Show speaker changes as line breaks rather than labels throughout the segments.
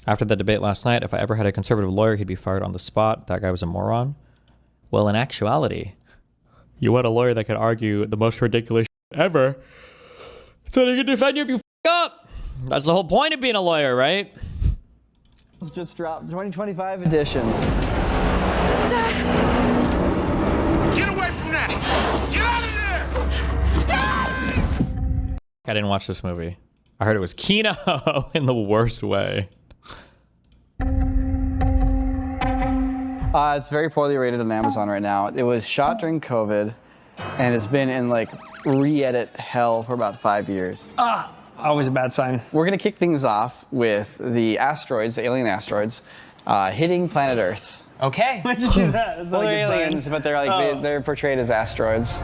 After the debate last night, if I ever had a conservative lawyer, he'd be fired on the spot. That guy was a moron. Well, in actuality, you want a lawyer that can argue the most ridiculous shit ever so they can defend you if you f*** up. That's the whole point of being a lawyer, right?
Just dropped 2025 edition.
Get away from that! Get out of there!
I didn't watch this movie. I heard it was Kino in the worst way.
It's very poorly rated on Amazon right now. It was shot during COVID, and it's been in like re-edit hell for about 5 years.
Always a bad sign.
We're gonna kick things off with the asteroids, the alien asteroids, hitting planet Earth.
Okay.
Why'd you do that? That's
Well,
not a
they're
good
aliens,
sign.
but they're like they're portrayed as asteroids.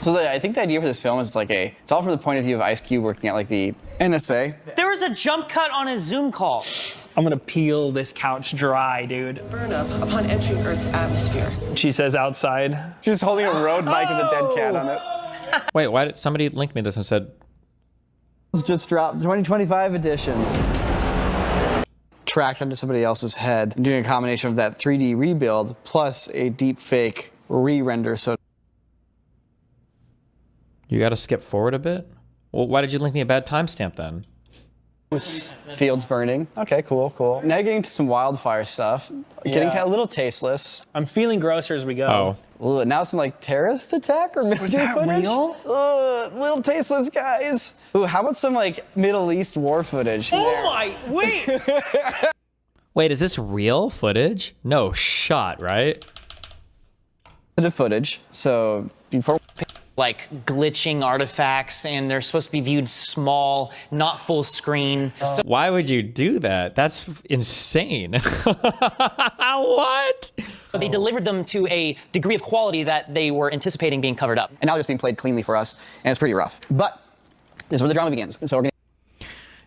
So I think the idea for this film is like it's all from the point of view of Ice Cube working at like the NSA.
There was a jump cut on his Zoom call.
I'm gonna peel this couch dry, dude.
Burn up upon entering Earth's atmosphere.
She says outside.
She's holding a road bike with a dead cat on it.
Wait, why did somebody link me this and said,
Just dropped 2025 edition. Tracked onto somebody else's head, and doing a combination of that 3D rebuild plus a deep fake re-render. So
you gotta skip forward a bit? Well, why did you link me a bad timestamp then?
fields burning. Okay, cool. Now getting to some wildfire stuff. Getting kind of a little tasteless.
I'm feeling grosser as we go.
Oh.
Now some like terrorist attack or military footage.
real?
Little tasteless guys. Ooh, how about some like Middle East war footage?
Oh my, wait!
Wait, is this real footage? No shot, right?
Footage. So before
Like glitching artifacts, and they're supposed to be viewed small, not full screen. So
Why would you do that? That's insane. What?
they delivered them to a degree of quality that they were anticipating being covered up.
and now just being played cleanly for us, and it's pretty rough. But this is where the drama begins. So we're gonna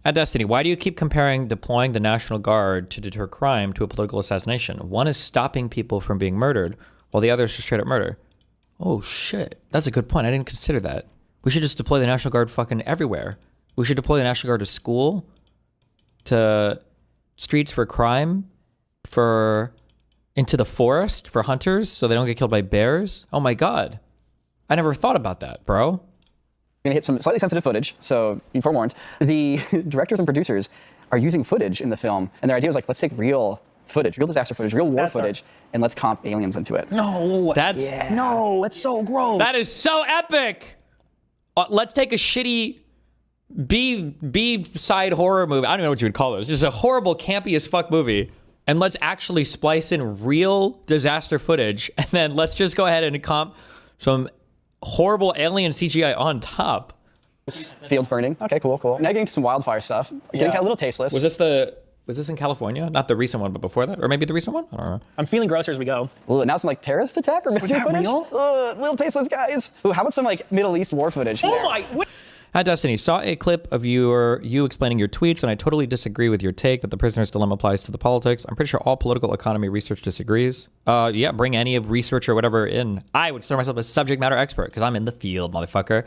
At Destiny, why do you keep comparing deploying the National Guard to deter crime to a political assassination? One is stopping people from being murdered, while the other is just straight up murder. Oh shit, that's a good point. I didn't consider that. We should just deploy the National Guard fucking everywhere. We should deploy the National Guard to school, to streets for crime, into the forest for hunters so they don't get killed by bears. Oh my god. I never thought about that, bro.
gonna hit some slightly sensitive footage, so be forewarned. The directors and producers are using footage in the film, and their idea was like, let's take real footage, real disaster footage, real war footage, and let's comp aliens into it.
No.
That's
No, it's so gross.
that is so epic. Let's take a shitty B side horror movie. I don't even know what you would call it. It's just a horrible, campy as fuck movie. And let's actually splice in real disaster footage, and then let's just go ahead and comp some horrible alien CGI on top.
Fields burning. Okay, cool. Now getting to some wildfire stuff. Getting kind of a little tasteless.
Was this in California? Not the recent one, but before that? Or maybe the recent one? I don't know.
I'm feeling grosser as we go.
Now some like terrorist attack or military
that
footage.
real?
Little tasteless guys. Ooh, how about some like Middle East war footage?
Oh my, wait.
At Destiny, saw a clip of you explaining your tweets, and I totally disagree with your take that the prisoner's dilemma applies to the politics. I'm pretty sure all political economy research disagrees. Yeah, bring any of research or whatever in. I would consider myself a subject matter expert because I'm in the field, motherfucker.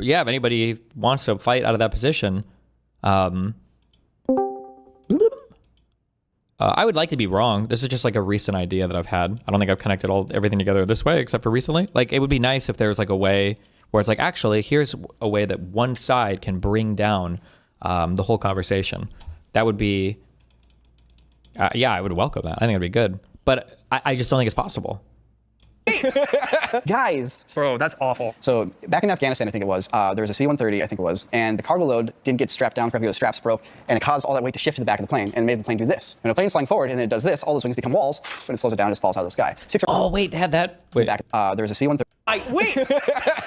Yeah, if anybody wants to fight out of that position, I would like to be wrong. This is just like a recent idea that I've had. I don't think I've connected everything together this way, except for recently. Like, it would be nice if there was like a way where it's like, actually, here's a way that one side can bring down the whole conversation. That would be, yeah, I would welcome that. I think it'd be good. But I just don't think it's possible.
Guys.
Bro, that's awful.
So back in Afghanistan, I think it was, there was a C-130, I think it was, and the cargo load didn't get strapped down correctly, the straps broke, and it caused all that weight to shift to the back of the plane, and it made the plane do this. And the plane's flying forward, and then it does this, all those wings become walls, and it slows it down and just falls out of the sky.
Oh, wait, they had that? Wait.
Back, there was a C-130.
Wait.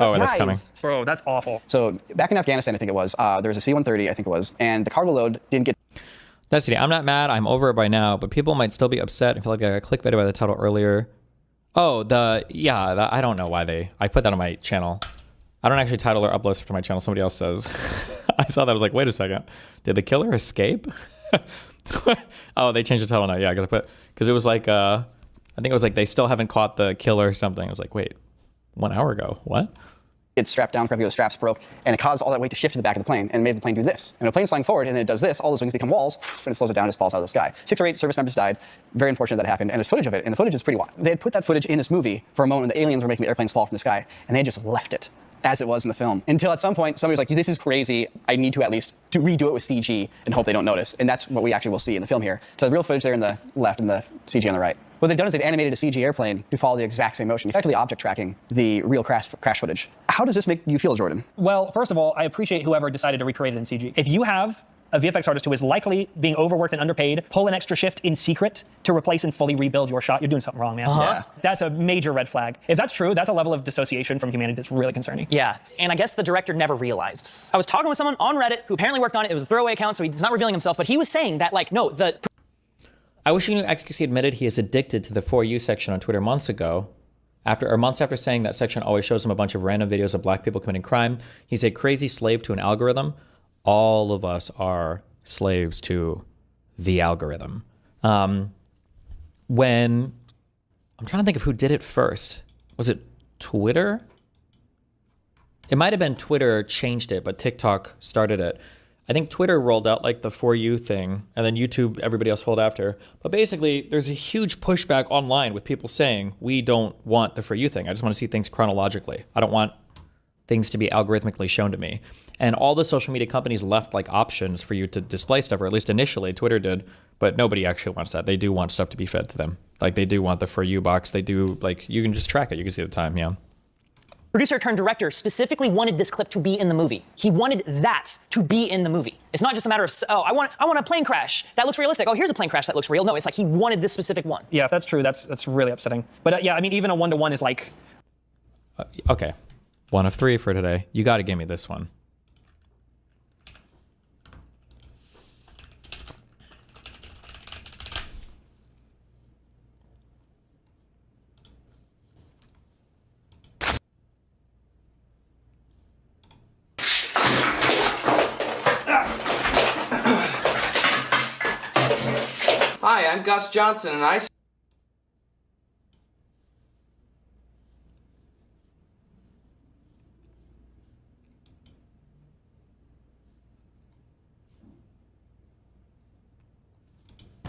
Oh, that's coming.
Bro, that's awful.
So back in Afghanistan, I think it was, there was a C-130, I think it was, and the cargo load didn't get...
Destiny, I'm not mad. I'm over it by now, but people might still be upset and feel like I got clickbaited by the title earlier. Oh, I don't know why I put that on my channel. I don't actually title or upload stuff to my channel. Somebody else does. I saw that. I was like, wait a second. Did the killer escape? Oh, they changed the title now. Yeah, I gotta put, because it was like, I think it was like they still haven't caught the killer or something. I was like, wait, 1 hour ago, what?
Gets strapped down correctly, the straps broke, and it caused all that weight to shift to the back of the plane, and it made the plane do this. And when the plane's flying forward, and then it does this, all those wings become walls, and it slows it down, and just falls out of the sky. 6 or 8 service members died. Very unfortunate that happened, and there's footage of it, and the footage is pretty wild. They had put that footage in this movie for a moment when the aliens were making the airplanes fall from the sky, and they just left it as it was in the film. Until at some point, somebody was like, this is crazy, I need to at least redo it with CG and hope they don't notice. And that's what we actually will see in the film here. So the real footage there in the left and the CG on the right. What they've done is they've animated a CG airplane to follow the exact same motion, effectively object tracking the real crash footage. How does this make you feel, Jordan?
Well, first of all, I appreciate whoever decided to recreate it in CG. If you have a VFX artist who is likely being overworked and underpaid, pull an extra shift in secret to replace and fully rebuild your shot, you're doing something wrong, man.
Yeah.
That's a major red flag. If that's true, that's a level of dissociation from humanity that's really concerning.
Yeah, and I guess the director never realized. I was talking with someone on Reddit who apparently worked on it. It was a throwaway account, so he's not revealing himself, but he was saying that, like, no, the...
I wish you knew XQC admitted he is addicted to the For You section on Twitter months after saying that section always shows him a bunch of random videos of black people committing crime. He's a crazy slave to an algorithm. All of us are slaves to the algorithm. When I'm trying to think of who did it first. Was it Twitter? It might have been Twitter changed it, but TikTok started it. I think Twitter rolled out like the For You thing, and then YouTube, everybody else followed after. But basically, there's a huge pushback online with people saying, we don't want the For You thing. I just want to see things chronologically. I don't want things to be algorithmically shown to me. And all the social media companies left like options for you to display stuff, or at least initially Twitter did, but nobody actually wants that. They do want stuff to be fed to them. Like they do want the For You box. They do, like, you can just track it. You can see the time, yeah.
Producer turned director specifically wanted this clip to be in the movie. He wanted that to be in the movie. It's not just a matter of, oh, I want a plane crash. That looks realistic. Oh, here's a plane crash that looks real. No, it's like he wanted this specific one.
Yeah, if that's true, that's really upsetting. But yeah, I mean, even a 1-to-1 is like...
Okay, 1 of 3 for today. You got to give me this one.
Hi, I'm Gus Johnson, and I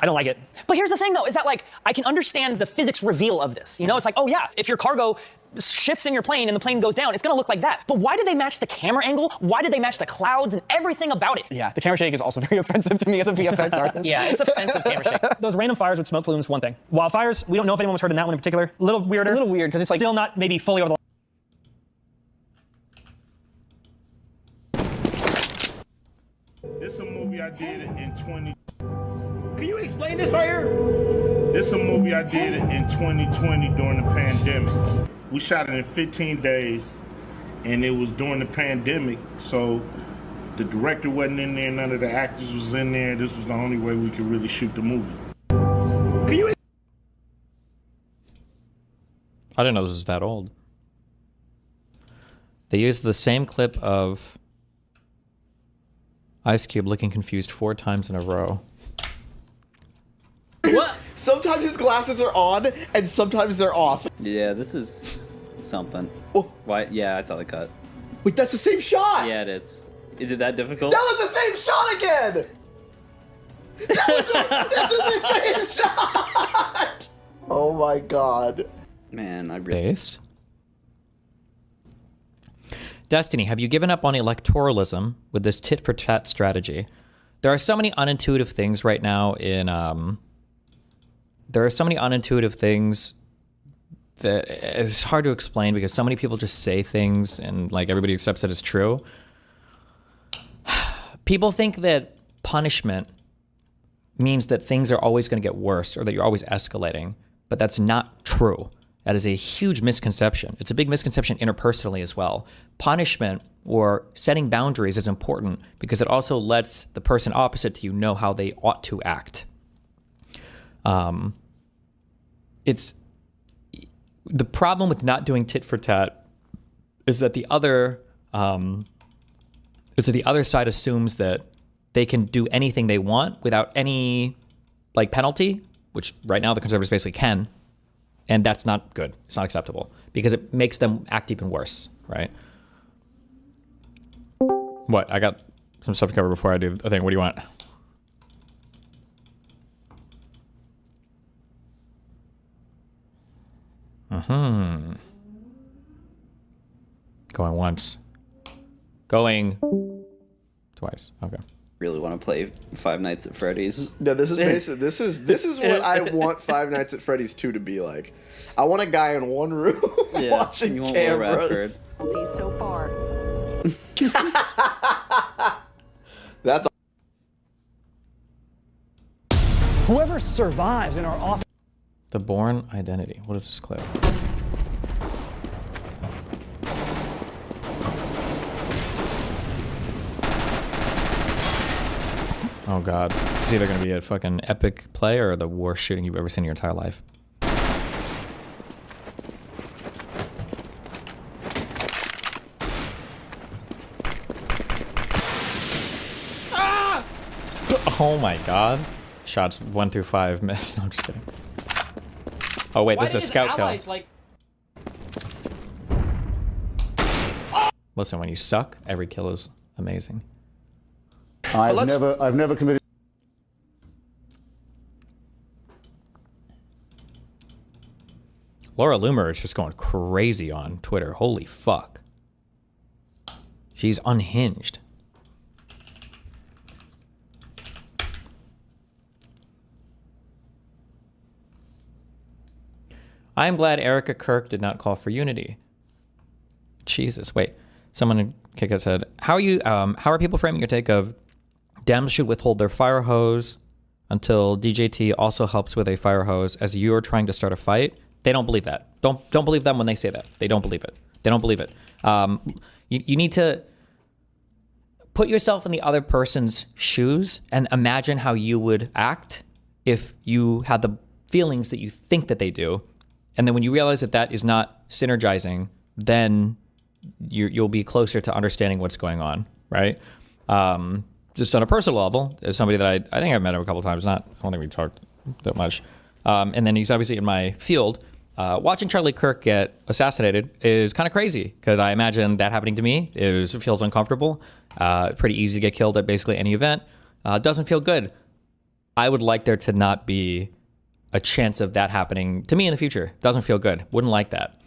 I don't like it.
But here's the thing, though, is that, like, I can understand the physics reveal of this. You know, it's like, oh, yeah, if your cargo shifts in your plane and the plane goes down, it's going to look like that. But why did they match the camera angle? Why did they match the clouds and everything about it?
Yeah, the camera shake is also very offensive to me as a VFX artist.
Yeah, it's offensive camera shake.
Those random fires with smoke plumes, one thing. Wildfires, we don't know if anyone was hurt in that one in particular. A little weirder.
A little weird, because it's like...
Still not maybe fully over the
This is a movie I did in 20.
Can you explain this right here?
This is a movie I did in 2020 during the pandemic. We shot it in 15 days, and it was during the pandemic, so the director wasn't in there, none of the actors was in there. This was the only way we could really shoot the movie.
Can you...
I didn't know this was that old. They used the same clip of Ice Cube looking confused 4 times in a row.
What? Sometimes his glasses are on, and sometimes they're off.
Yeah, this is something.
Oh.
Why? Yeah, I saw the cut.
Wait, that's the same shot!
Yeah, it is. Is it that difficult?
That was the same shot again! This is the same shot! Oh my god.
Man, I really...
Based? Destiny, have you given up on electoralism with this tit-for-tat strategy? There are so many unintuitive things right now in... There are so many unintuitive things that it's hard to explain because so many people just say things and like everybody accepts it as true. People think that punishment means that things are always going to get worse or that you're always escalating, but that's not true. That is a huge misconception. It's a big misconception interpersonally as well. Punishment or setting boundaries is important because it also lets the person opposite to you know how they ought to act. It's the problem with not doing tit for tat is that the other side assumes that they can do anything they want without any like penalty, which right now the conservatives basically can. And that's not good. It's not acceptable because it makes them act even worse, right? What? I got some stuff to cover before I do the thing. What do you want? Going once. Going twice. Okay.
Really want to play Five Nights at Freddy's.
No, this is basically this is what I want Five Nights at Freddy's 2 to be like. I want a guy in one room watching
you want Will
cameras.
So far.
That's
Whoever survives in our office.
The Bourne Identity. What is this clip? Oh god. It's either going to be a fucking epic play or the worst shooting you've ever seen in your entire life. Ah! Oh my god. Shots 1 through 5 missed. No, I'm just kidding. Oh wait, this is a scout kill. Listen, when you suck, every kill is amazing.
I've never committed.
Laura Loomer is just going crazy on Twitter. Holy fuck. She's unhinged. I am glad Erica Kirk did not call for unity. Jesus, wait. Someone in Kika said, how are people framing your take of Dems should withhold their fire hose until DJT also helps with a fire hose as you are trying to start a fight? They don't believe that. Don't believe them when they say that. They don't believe it. They don't believe it. You need to put yourself in the other person's shoes and imagine how you would act if you had the feelings that you think that they do. And then when you realize that that is not synergizing, then you'll be closer to understanding what's going on, right? Just on a personal level, as somebody that I think I've met him a couple of times. I don't think we talked that much. And then he's obviously in my field. Watching Charlie Kirk get assassinated is kind of crazy because I imagine that happening to me feels uncomfortable. Pretty easy to get killed at basically any event. Doesn't feel good. I would like there to not be a chance of that happening to me in the future. Doesn't feel good. Wouldn't like that.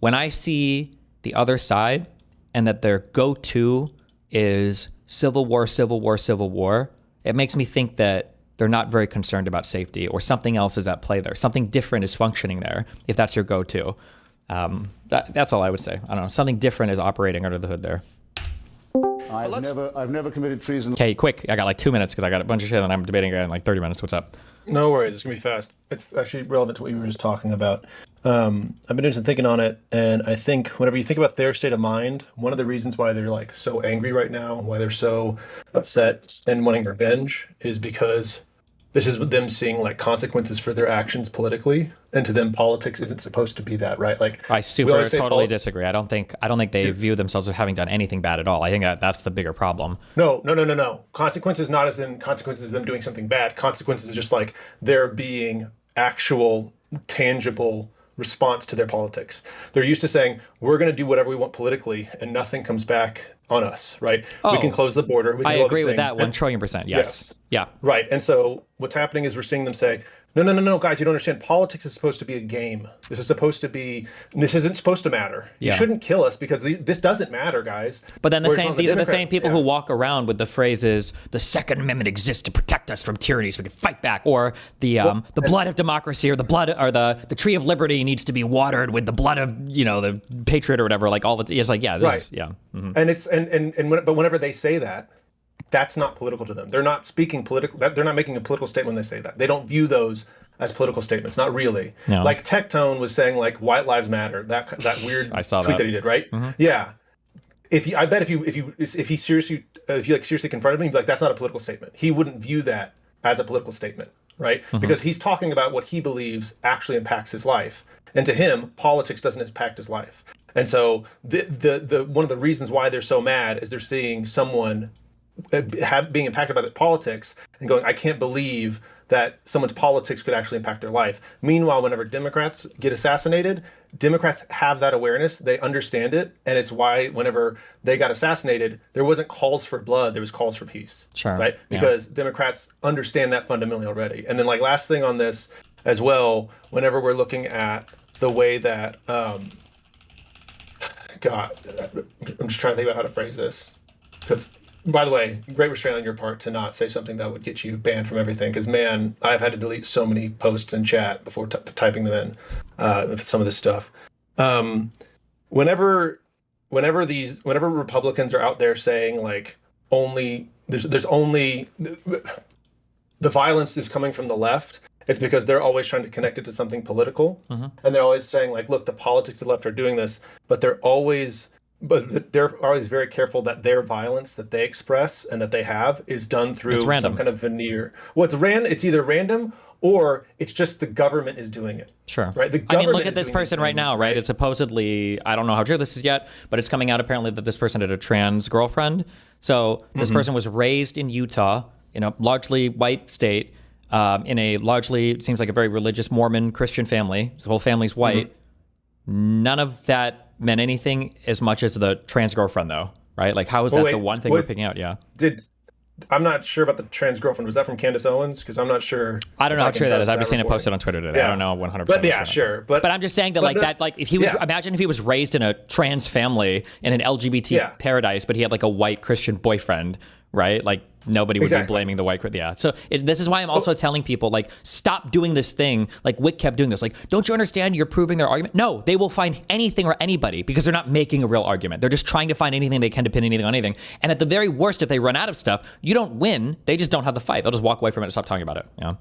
When I see the other side and that their go-to is civil war, civil war, civil war, it makes me think that they're not very concerned about safety or something else is at play there. Something different is functioning there if that's your go-to. That's all I would say. I don't know. Something different is operating under the hood there.
I've never committed treason.
Okay, quick. I got like 2 minutes because I got a bunch of shit and I'm debating it in like 30 minutes. What's up?
No worries. It's going to be fast. It's actually relevant to what you were just talking about. I've been doing some thinking on it, and I think whenever you think about their state of mind, one of the reasons why they're like so angry right now, why they're so upset and wanting revenge is because this is them seeing like consequences for their actions politically, and to them politics isn't supposed to be that, right? Like
I totally disagree. I don't think they view themselves as having done anything bad at all. I think that's the bigger problem.
No. Consequences not as in consequences of them doing something bad. Consequences is just like there being actual tangible response to their politics. They're used to saying, we're going to do whatever we want politically and nothing comes back on us, right? We can close the border. We can
I
do all
agree
these
with
things.
that 1 trillion %. Yes. Yeah.
Right. And so what's happening is we're seeing them say, no, guys, you don't understand. Politics is supposed to be a game. This isn't supposed to matter. You shouldn't kill us because this doesn't matter, guys.
But then these are the same people who walk around with the phrases, the Second Amendment exists to protect us from tyranny so we can fight back, or the blood of democracy, or the tree of liberty needs to be watered with the blood of, the patriot or whatever. Like all the, it's like, yeah, this is, yeah. Mm-hmm.
And but whenever they say that, that's not political to them. They're not speaking political. They're not making a political statement when they say that. They don't view those as political statements. Not really. No. Like Tectone was saying, like White Lives Matter. That weird
I saw
tweet that he did, right? Mm-hmm. Yeah. If he seriously confronted me, he'd be like, that's not a political statement. He wouldn't view that as a political statement, right? Mm-hmm. Because he's talking about what he believes actually impacts his life, and to him, politics doesn't impact his life. And so the one of the reasons why they're so mad is they're seeing someone being impacted by the politics and going, I can't believe that someone's politics could actually impact their life. Meanwhile, whenever Democrats get assassinated, Democrats have that awareness, they understand it, and it's why whenever they got assassinated, there wasn't calls for blood, there was calls for peace.
Sure.
Right? Because Democrats understand that fundamentally already. And then like last thing on this as well, whenever we're looking at the way that God, I'm just trying to think about how to phrase this. Because, by the way, great restraint on your part to not say something that would get you banned from everything. Because, man, I've had to delete so many posts in chat before typing them in, some of this stuff. Whenever Republicans are out there saying, like, there's only the violence is coming from the left, it's because they're always trying to connect it to something political. And they're always saying, like, look, the politics of the left are doing this, but they're always very careful that their violence that they express and that they have is done through some kind of veneer. Well, it's either random or it's just the government is doing it.
Sure.
Right.
I mean, look at this person right now, right? It's supposedly, I don't know how true this is yet, but it's coming out apparently that this person had a trans girlfriend. So this person was raised in Utah, in a largely white state, in a largely, it seems like a very religious Mormon Christian family. His whole family's white. None of that meant anything as much as the trans girlfriend, though, right? Like, how is that the one thing we're picking out? Yeah.
I'm not sure about the trans girlfriend. Was that from Candace Owens? Because I'm not sure.
I don't know how true that is. I've just seen it posted on Twitter today. I don't know 100%.
But yeah, sure. But
I'm just saying that, like, if he was, imagine if he was raised in a trans family in an LGBT paradise, but he had like a white Christian boyfriend, right? Like, nobody would be blaming the white. Yeah. So this is why I'm also telling people, like, stop doing this thing. Like Wick kept doing this. Like, don't you understand? You're proving their argument. No, they will find anything or anybody because they're not making a real argument. They're just trying to find anything they can to pin anything on anything. And at the very worst, if they run out of stuff, you don't win. They just don't have the fight. They'll just walk away from it and stop talking about it. Yeah.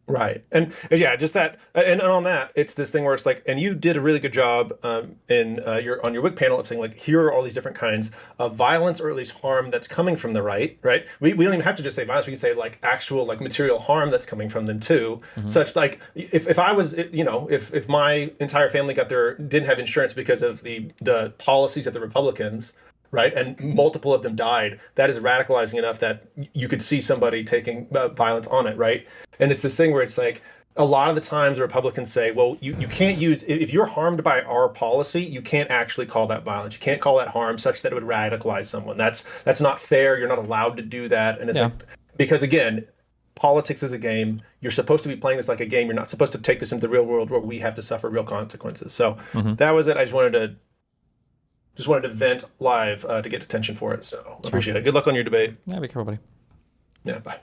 Right. And yeah, just that. And on that, it's this thing where it's like, and you did a really good job on your WIC panel of saying, like, here are all these different kinds of violence or at least harm that's coming from the right. We don't even have to just say violence. We can say like actual like material harm that's coming from them too. Such like if I was, if my entire family didn't have insurance because of the policies of the Republicans, right, and multiple of them died, that is radicalizing enough that you could see somebody taking violence on it, right? And it's this thing where it's like, a lot of the times the Republicans say, well, you can't use, if you're harmed by our policy, you can't actually call that violence. You can't call that harm such that it would radicalize someone. That's not fair. You're not allowed to do that. And it's like, because again, politics is a game. You're supposed to be playing this like a game. You're not supposed to take this into the real world where we have to suffer real consequences. So that was it. I just wanted to vent live to get attention for it. So appreciate it. Good luck on your debate.
Yeah, be careful, buddy.
Yeah, bye.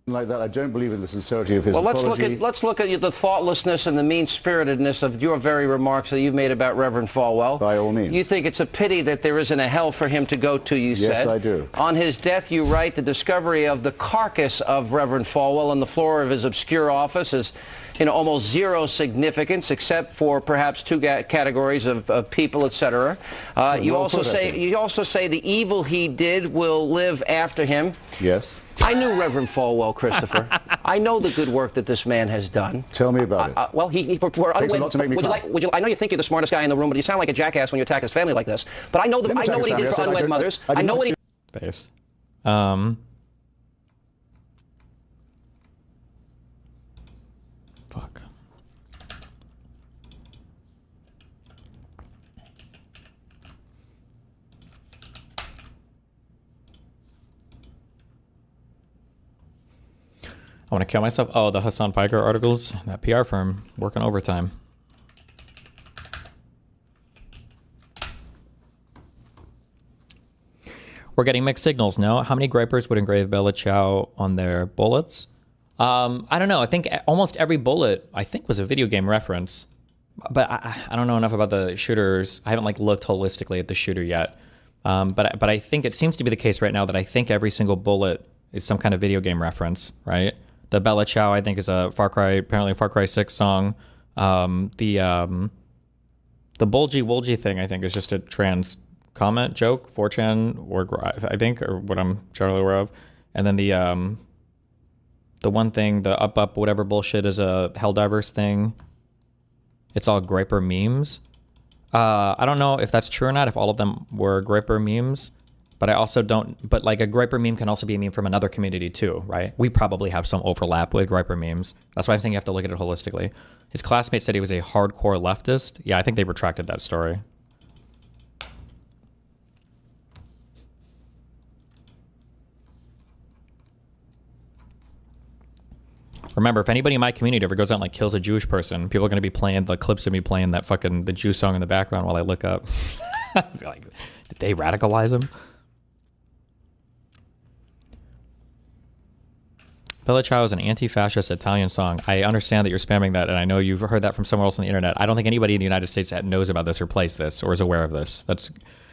Like that, I don't believe in the sincerity of his
apology. Let's look at the thoughtlessness and the mean-spiritedness of your very remarks that you've made about Reverend Falwell.
By all means.
You think it's a pity that there isn't a hell for him to go to, you said.
Yes, I do.
On his death, you write, the discovery of the carcass of Reverend Falwell on the floor of his obscure office is almost zero significance, except for perhaps two categories of people, etc. You also say the evil he did will live after him.
Yes.
I knew Reverend Falwell, Christopher. I know the good work that this man has done.
Tell me about it.
Well,
takes a lot to make me cry.
I know you think you're the smartest guy in the room, but you sound like a jackass when you attack his family like this. But I know what he did for unwed mothers. I know what he.
Base. Fuck. I want to kill myself. Oh, the Hassan Piker articles. That PR firm working overtime. We're getting mixed signals, no? How many gripers would engrave Bella Ciao on their bullets? I don't know. I think almost every bullet, I think, was a video game reference. But I don't know enough about the shooters. I haven't like looked holistically at the shooter yet. But I think it seems to be the case right now that I think every single bullet is some kind of video game reference, right? The Bella Ciao, I think, is apparently a Far Cry 6 song. The Bulgy Wulgy thing, I think, is just a trans comment joke, 4chan, I think, or what I'm generally aware of. And then the one thing, the up whatever bullshit, is a Helldivers thing. It's all Griper memes. I don't know if that's true or not, if all of them were Griper memes. But I also don't, but like a Griper meme can also be a meme from another community too, right? We probably have some overlap with Griper memes. That's why I'm saying you have to look at it holistically. His classmate said he was a hardcore leftist. Yeah, I think they retracted that story. Remember, if anybody in my community ever goes out and like kills a Jewish person, people are going to be playing the clips of me playing that fucking the Jew song in the background while I look up. Like, did they radicalize him? Bella Ciao is an anti-fascist Italian song. I understand that you're spamming that, and I know you've heard that from somewhere else on the internet. I don't think anybody in the United States that knows about this or plays this or is aware of this. That's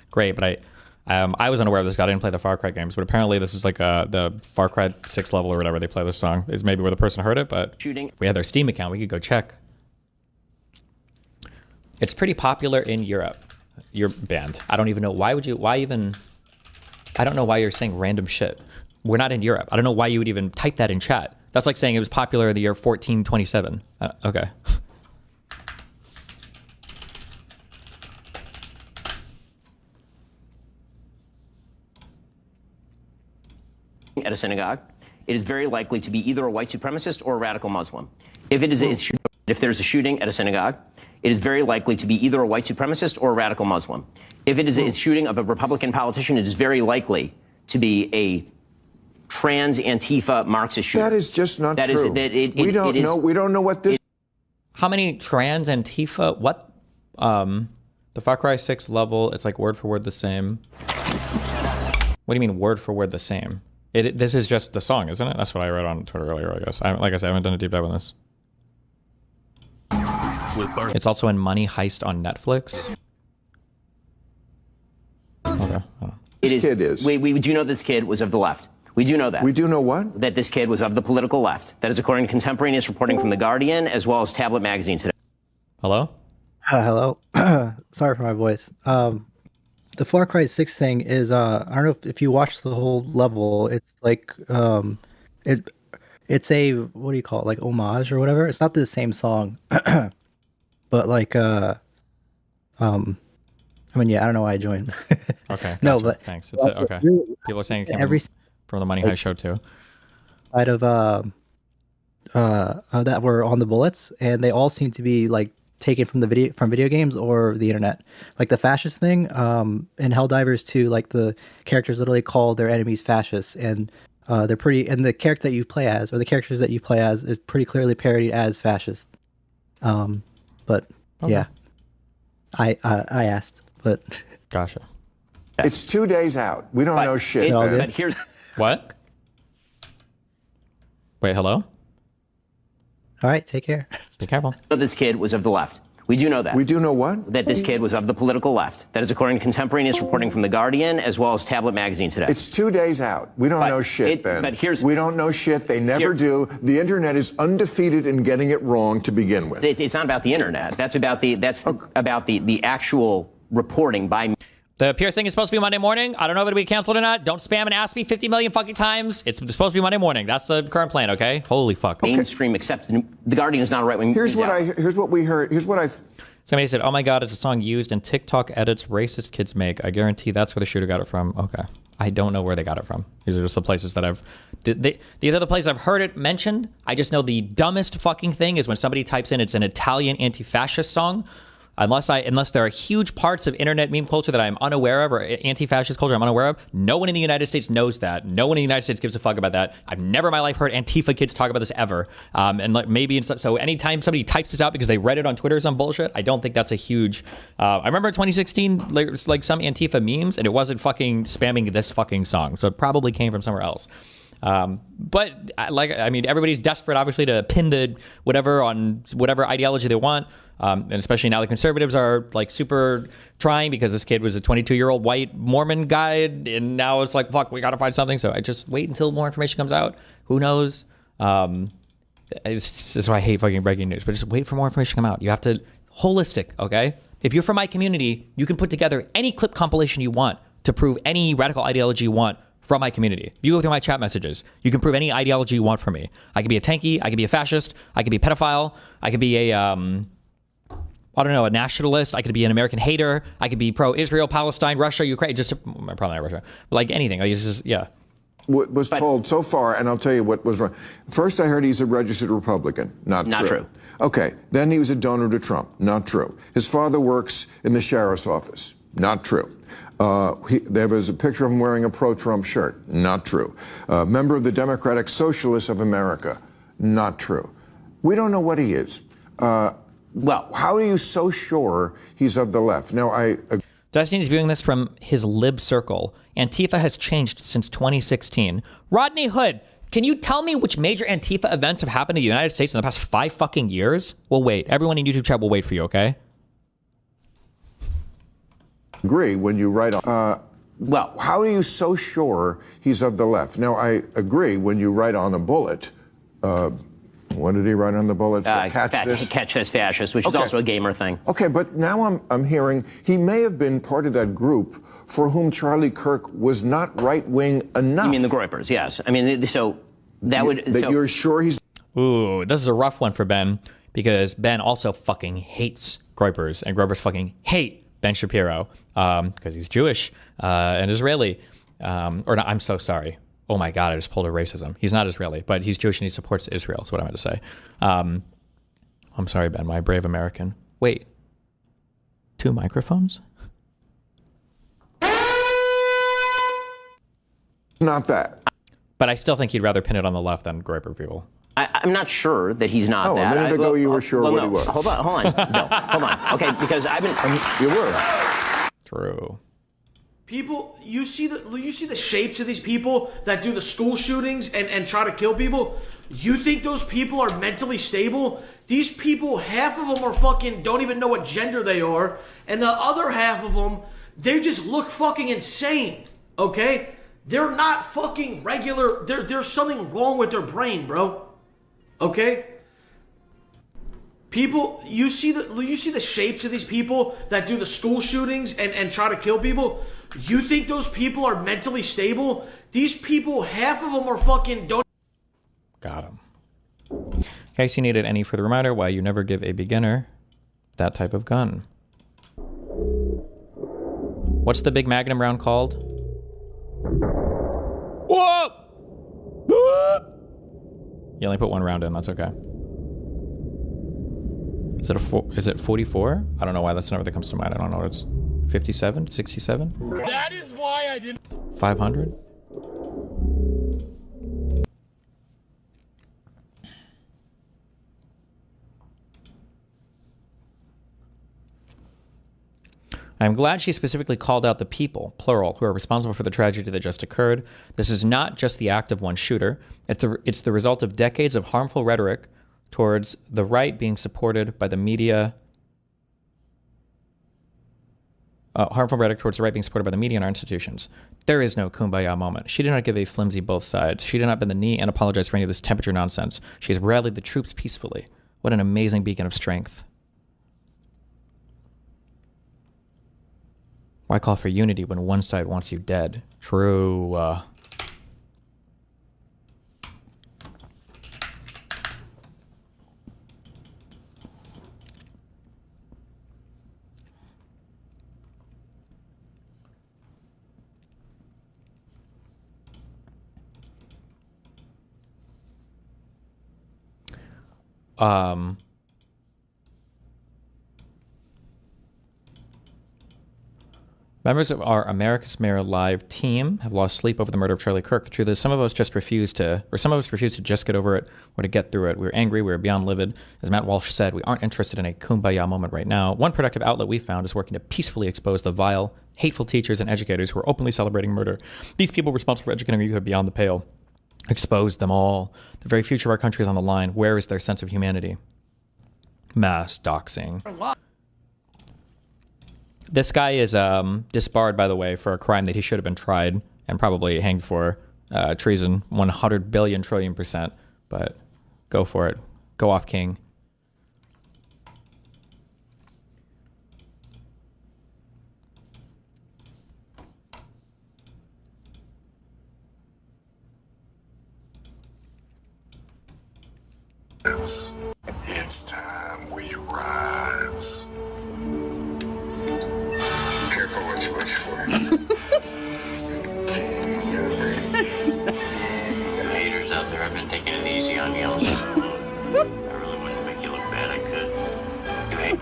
great, but I was unaware of this. I didn't play the Far Cry games, but apparently this is like the Far Cry 6 level or whatever they play this song is maybe where the person heard it, but we had their Steam account. We could go check. It's pretty popular in Europe. You're banned. I don't even know. Why even... I don't know why you're saying random shit. We're not in Europe. I don't know why you would even type that in chat. That's like saying it was popular in the year 1427. Okay.
At a synagogue, it is very likely to be either a white supremacist or a radical Muslim. If there's a shooting at a synagogue, it is very likely to be either a white supremacist or a radical Muslim. If it is a shooting of a Republican politician, it is very likely to be a trans Antifa Marxist shooter.
That is just not true. We don't know. We don't know what this.
How many trans Antifa? What? The Far Cry 6 level. It's like word for word the same. What do you mean word for word the same? This is just the song, isn't it? That's what I read on Twitter earlier, I guess. Like I said, I haven't done a deep dive on this. It's also in Money Heist on Netflix. Okay.
This kid is.
We do know this kid was of the left. We do know that.
We do know what?
That this kid was of the political left. That is according to contemporaneous reporting from The Guardian as well as Tablet Magazine today.
Hello?
Hello. Sorry for my voice. The Far Cry 6 thing is, I don't know if you watch the whole level, it's like, it's a, what do you call it, like homage or whatever? It's not the same song, but like, I mean, yeah, I don't know why I joined.
Okay.
No,
gotcha.
but
thanks. It's okay. People are saying it came from the Money Heist show too.
Side of that were on the bullets, and they all seem to be like taken from video games or the internet. Like the fascist thing, in Helldivers 2, like the characters literally call their enemies fascists, and they're pretty. And the character that you play as, or the characters that you play as, is pretty clearly parodied as fascist. But
okay.
Yeah, I asked, but
gotcha.
It's 2 days out. We don't know shit.
But here's
what? Wait, hello?
All right, take care.
Be careful.
This kid was of the left. We do know that.
We do know what?
That this kid was of the political left. That is according to contemporaneous reporting from The Guardian as well as Tablet Magazine today.
It's 2 days out. We don't know shit, Ben.
But
we don't know shit. They never do. The internet is undefeated in getting it wrong to begin with.
It's not about the internet. That's about the actual reporting by.
The Pierce thing is supposed to be Monday morning. I don't know if it'll be canceled or not. Don't spam and ask me 50 million fucking times. It's supposed to be Monday morning. That's the current plan, okay? Holy fuck.
Mainstream accepted. The Guardian is not a right-wing.
Here's what we heard. Here's what I...
Somebody said, oh my God, it's a song used in TikTok edits racist kids make. I guarantee that's where the shooter got it from. Okay. I don't know where they got it from. These are just the places that these are the places I've heard it mentioned. I just know the dumbest fucking thing is when somebody types in it's an Italian anti-fascist song. Unless there are huge parts of internet meme culture that I'm unaware of, or anti-fascist culture I'm unaware of, no one in the United States knows that. No one in the United States gives a fuck about that. I've never in my life heard Antifa kids talk about this ever. And like maybe so anytime somebody types this out because they read it on Twitter or some bullshit, I don't think that's a huge. I remember in 2016, like some Antifa memes, and it wasn't fucking spamming this fucking song, so it probably came from somewhere else. But I mean, everybody's desperate, obviously, to pin the whatever on whatever ideology they want. And especially now the conservatives are like super trying because this kid was a 22-year-old white Mormon guy. And now it's like, fuck, we got to find something. So I just wait until more information comes out. Who knows? This is why I hate fucking breaking news, but just wait for more information to come out. You have to holistic. Okay. If you're from my community, you can put together any clip compilation you want to prove any radical ideology you want from my community. If you go through my chat messages, you can prove any ideology you want from me. I could be a tanky, I could be a fascist, I could be a pedophile, I could be a I don't know, a nationalist. I could be an American hater. I could be pro-Israel, Palestine, Russia, Ukraine. Just probably not Russia, but like anything. Like it's just
What was told so far, and I'll tell you what was wrong. First, I heard he's a registered Republican. Not true. Okay. Then he was a donor to Trump. Not true. His father works in the sheriff's office. Not true. There was a picture of him wearing a pro-Trump shirt. Not true. Member of the Democratic Socialists of America. Not true. We don't know what he is.
Well,
how are you so sure he's of the left? No,
Dustin is viewing this from his lib circle. Antifa has changed since 2016. Rodney Hood, can you tell me which major Antifa events have happened in the United States in the past 5 fucking years? We'll wait. Everyone in YouTube chat will wait for you, okay?
Agree when you write on.
Well,
how are you so sure he's of the left? Now, I agree when you write on a bullet. What did he write on the bullet? Catch this
fascist, which is also a gamer thing.
Okay, but now I'm hearing he may have been part of that group for whom Charlie Kirk was not right-wing enough.
You mean the Groypers? Yes. I mean, so that would.
You're sure he's.
Ooh, this is a rough one for Ben because Ben also fucking hates Groypers, and Groypers fucking hate Ben Shapiro because he's Jewish and Israeli. Or not, I'm so sorry. Oh my God, I just pulled a racism. He's not Israeli, but he's Jewish and he supports Israel. That's what I meant to say. I'm sorry, Ben, my brave American. Wait, 2 microphones?
Not that.
But I still think he'd rather pin it on the left than Groyper people.
I'm not sure that he's not that.
A minute ago you were sure what he was.
Hold on. No, hold on. Okay, because I've been.
You were.
True.
People, you see the shapes of these people that do the school shootings and try to kill people. You think those people are mentally stable? These people, half of them are fucking don't even know what gender they are, and the other half of them, they just look fucking insane. Okay, they're not fucking regular. There's something wrong with their brain, bro. Okay. People, you see the shapes of these people that do the school shootings and try to kill people. You think those people are mentally stable? These people, half of them are fucking don't.
Got him. In case you needed any further reminder why you never give a beginner that type of gun. What's the big Magnum round called? Whoa! You only put 1 round in. That's okay. Is it 44? I don't know why that's the number that comes to mind. I don't know what it's 57, 67.
That is why I didn't.
500. I'm glad she specifically called out the people, plural, who are responsible for the tragedy that just occurred. This is not just the act of one shooter. It's the result of decades of harmful rhetoric towards the right being supported by the media. Harmful rhetoric towards the right being supported by the media and our institutions. There is no kumbaya moment. She did not give a flimsy both sides. She did not bend the knee and apologize for any of this temperature nonsense. She has rallied the troops peacefully. What an amazing beacon of strength. Why call for unity when one side wants you dead? True. Members of our America's Mayor Live team have lost sleep over the murder of Charlie Kirk. The truth is, some of us refuse to just get over it or to get through it. We're angry. We're beyond livid. As Matt Walsh said, we aren't interested in a kumbaya moment right now. One productive outlet we found is working to peacefully expose the vile, hateful teachers and educators who are openly celebrating murder. These people responsible for educating our youth beyond the pale. Expose them all. The very future of our country is on the line. Where is their sense of humanity? Mass doxing. This guy is disbarred, by the way, for a crime that he should have been tried and probably hanged for, treason, 100 billion trillion %. But go for it. Go off, King.
It's time we rise.
Careful what you wish for.
Haters out there, I've been taking it easy on you. I really wanted to make you look bad, I could. You hate.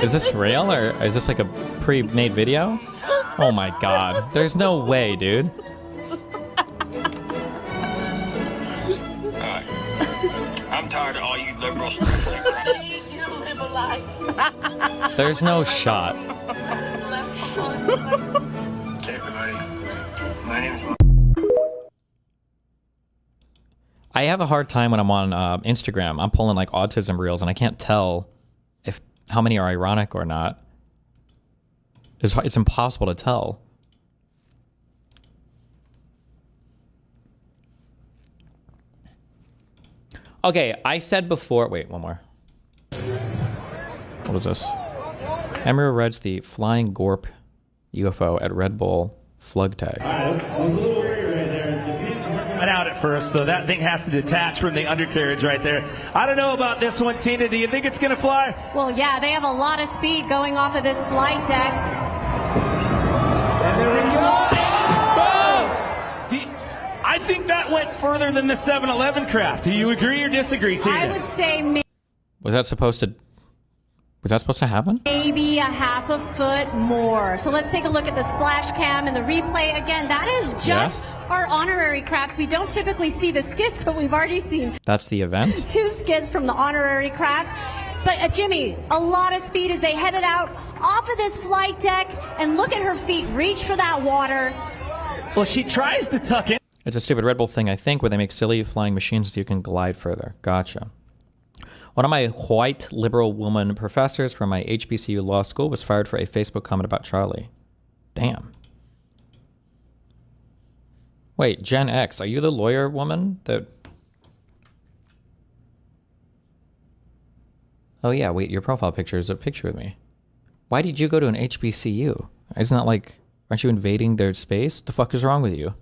Is this real or is this like a pre-made video? Oh my god. There's no way, dude.
I'm tired of all you liberals.
There's no shot.
Hey everybody, my name is.
I have a hard time when I'm on Instagram. I'm pulling like autism reels and I can't tell if how many are ironic or not. It's impossible to tell. Okay, I said before, wait, one more. What is this? Emery Red's the flying Gorp UFO at Red Bull Flug Tag.
I was a little worried right there. The pins weren't out at first, so that thing has to detach from the undercarriage right there. I don't know about this one, Tina. Do you think it's going to fly?
Well, yeah, they have a lot of speed going off of this flight deck.
And there we go. I think that went further than the 7-Eleven craft. Do you agree or disagree, Tina?
I would say
Was that supposed to happen?
maybe a half a foot more. So let's take a look at the splash cam and the replay. Again, that is just
Yes.
our honorary crafts. We don't typically see the skids, but we've already seen
That's the event?
2 skids from the honorary crafts. But Jimmy, a lot of speed as they headed out off of this flight deck, and look at her feet reach for that water.
Well, she tries to tuck in.
It's a stupid Red Bull thing, I think, where they make silly flying machines so you can glide further. Gotcha. One of my white liberal woman professors from my HBCU law school was fired for a Facebook comment about Charlie. Damn. Wait, Gen X, are you the lawyer woman that... Oh yeah, wait, your profile picture is a picture of me. Why did you go to an HBCU? Isn't that like, aren't you invading their space? The fuck is wrong with you?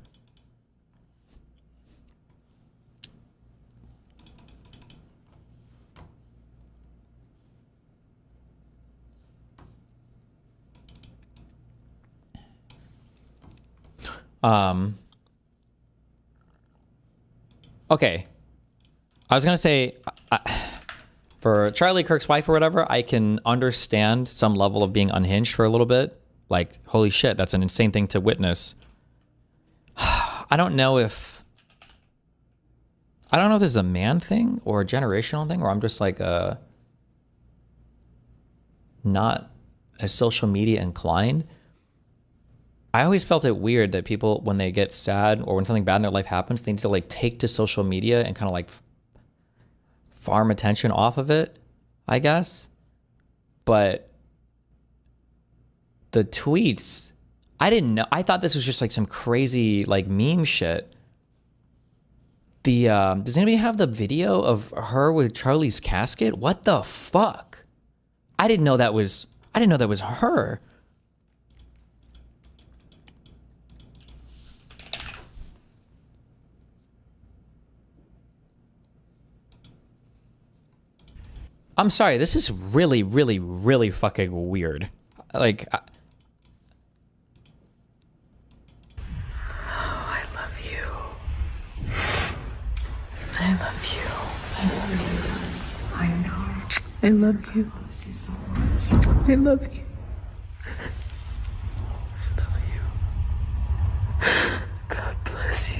Okay. I was gonna say, for Charlie Kirk's wife or whatever, I can understand some level of being unhinged for a little bit. Like, holy shit, that's an insane thing to witness. I don't know if this is a man thing or a generational thing, or I'm just like not as social media inclined. I always felt it weird that people, when they get sad or when something bad in their life happens, they need to like take to social media and kind of like farm attention off of it, I guess. But the tweets, I didn't know. I thought this was just like some crazy like meme shit. The does anybody have the video of her with Charlie's casket? What the fuck? I didn't know that was her. I'm sorry, this is really, really, really fucking weird. Like,
Oh, I love you. I love you. I love you. I know. I love you. I love you. God bless you.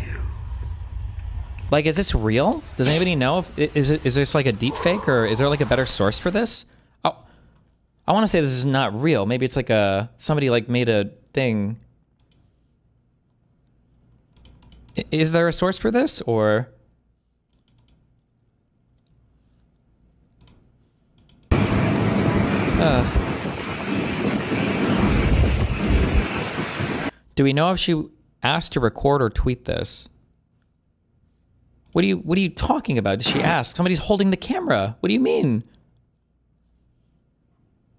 like, is this real? Does anybody know? Is this like a deep fake, or is there like a better source for this? Oh, I want to say this is not real. Maybe it's like somebody like made a thing. Is there a source for this, or? Do we know if she asked to record or tweet this? What are you talking about? Did she ask? Somebody's holding the camera. What do you mean?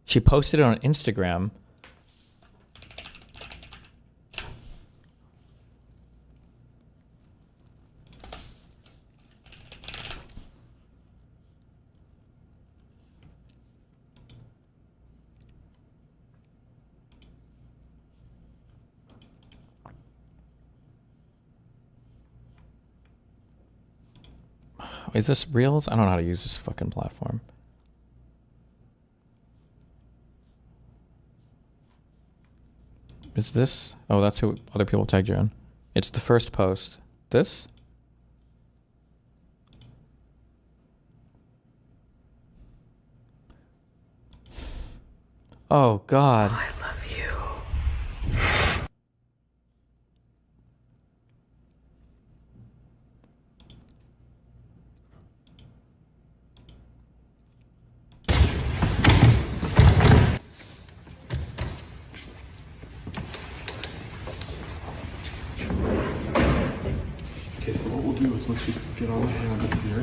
She posted it on Instagram. Is this Reels? I don't know how to use this fucking platform. Is this? Oh, that's who other people tagged you in. It's the first post. This? Oh, God.
I love you.
Okay, so what we'll do is let's just get on the habits here.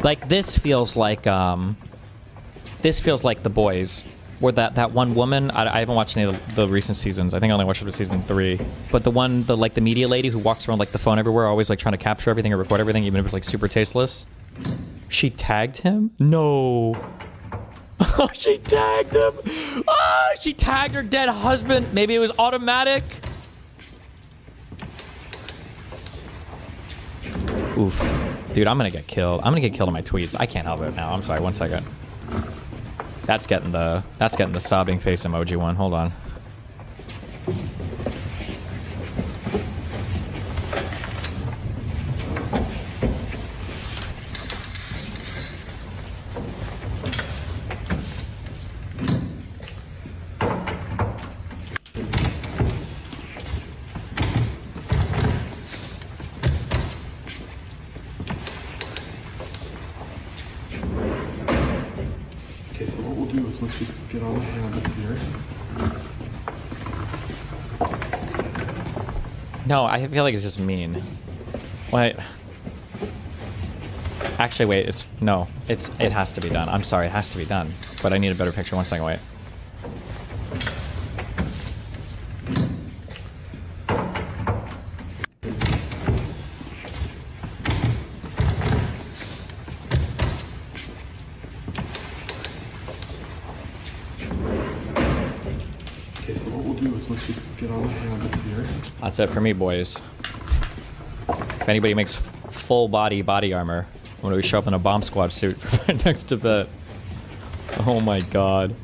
Like this feels like The Boys, where that one woman. I haven't watched any of the recent seasons. I think I only watched up to season 3. But the media lady who walks around like the phone everywhere, always like trying to capture everything or record everything, even if it's like super tasteless. She tagged him? No. Oh, she tagged him. Oh, she tagged her dead husband. Maybe it was automatic. Oof. Dude, I'm gonna get killed. I'm gonna get killed in my tweets. I can't help it now. I'm sorry, 1 second. That's getting the sobbing face emoji one. Hold on.
Okay, so what we'll do is let's just get on the habits here.
No, I feel like it's just mean. Wait. Actually, wait. It has to be done. I'm sorry, it has to be done. But I need a better picture. 1 second, wait.
Okay, so what we'll do is let's just get on the habits here.
That's it for me, boys. If anybody makes full body armor, when we show up in a bomb squad suit for my next event. Oh my god.